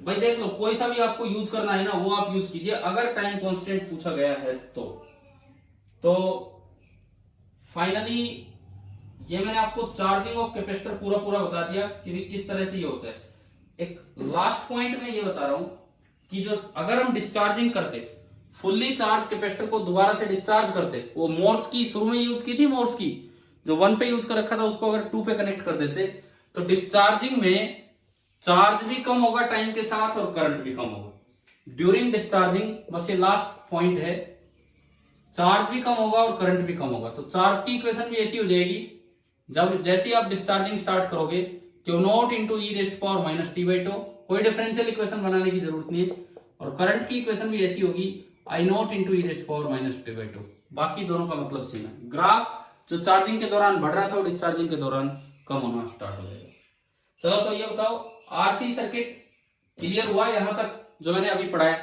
भाई? देख लो, कोई सा भी आपको यूज करना है ना वो आप यूज कीजिए, अगर टाइम कांस्टेंट पूछा गया है तो फाइनली ये मैंने आपको चार्जिंग ऑफ कैपेसिटर पूरा पूरा बता दिया कि किस तरह से ये होता है। एक लास्ट पॉइंट में ये बता रहा हूं कि जो अगर हम डिस्चार्जिंग करते, फुल्ली चार्ज कैपेसिटर को दोबारा से डिस्चार्ज करते, वो मोर्स की शुरू में यूज की थी, मोर्स की जो 1 पे यूज कर रखा था उसको अगर 2 पे कनेक्ट कर देते तो डिस्चार्जिंग में चार्ज भी कम होगा टाइम के साथ और करंट भी कम होगा ड्यूरिंग डिस्चार्जिंग। बस ये लास्ट पॉइंट है, चार्ज भी कम होगा और करंट भी कम होगा। तो चार्ज की इक्वेशन भी ऐसी हो जाएगी, जब जैसे ही आप डिस्चार्जिंग स्टार्ट करोगे Q not into e rest power minus T by to, कोई डिफरेंशियल इक्वेशन बनाने की जरूरत नहीं है। और करंट की इक्वेशन भी ऐसी होगी I not into e rest power minus T by two. बाकी दोनों का मतलब सेम है। ग्राफ जो चार्जिंग के दौरान बढ़ रहा था वो डिस्चार्जिंग के दौरान कम होना स्टार्ट हो जाएगा। चलो तो ये बताओ, आरसी सर्किट क्लियर हुआ यहां तक जो मैंने अभी पढ़ाया?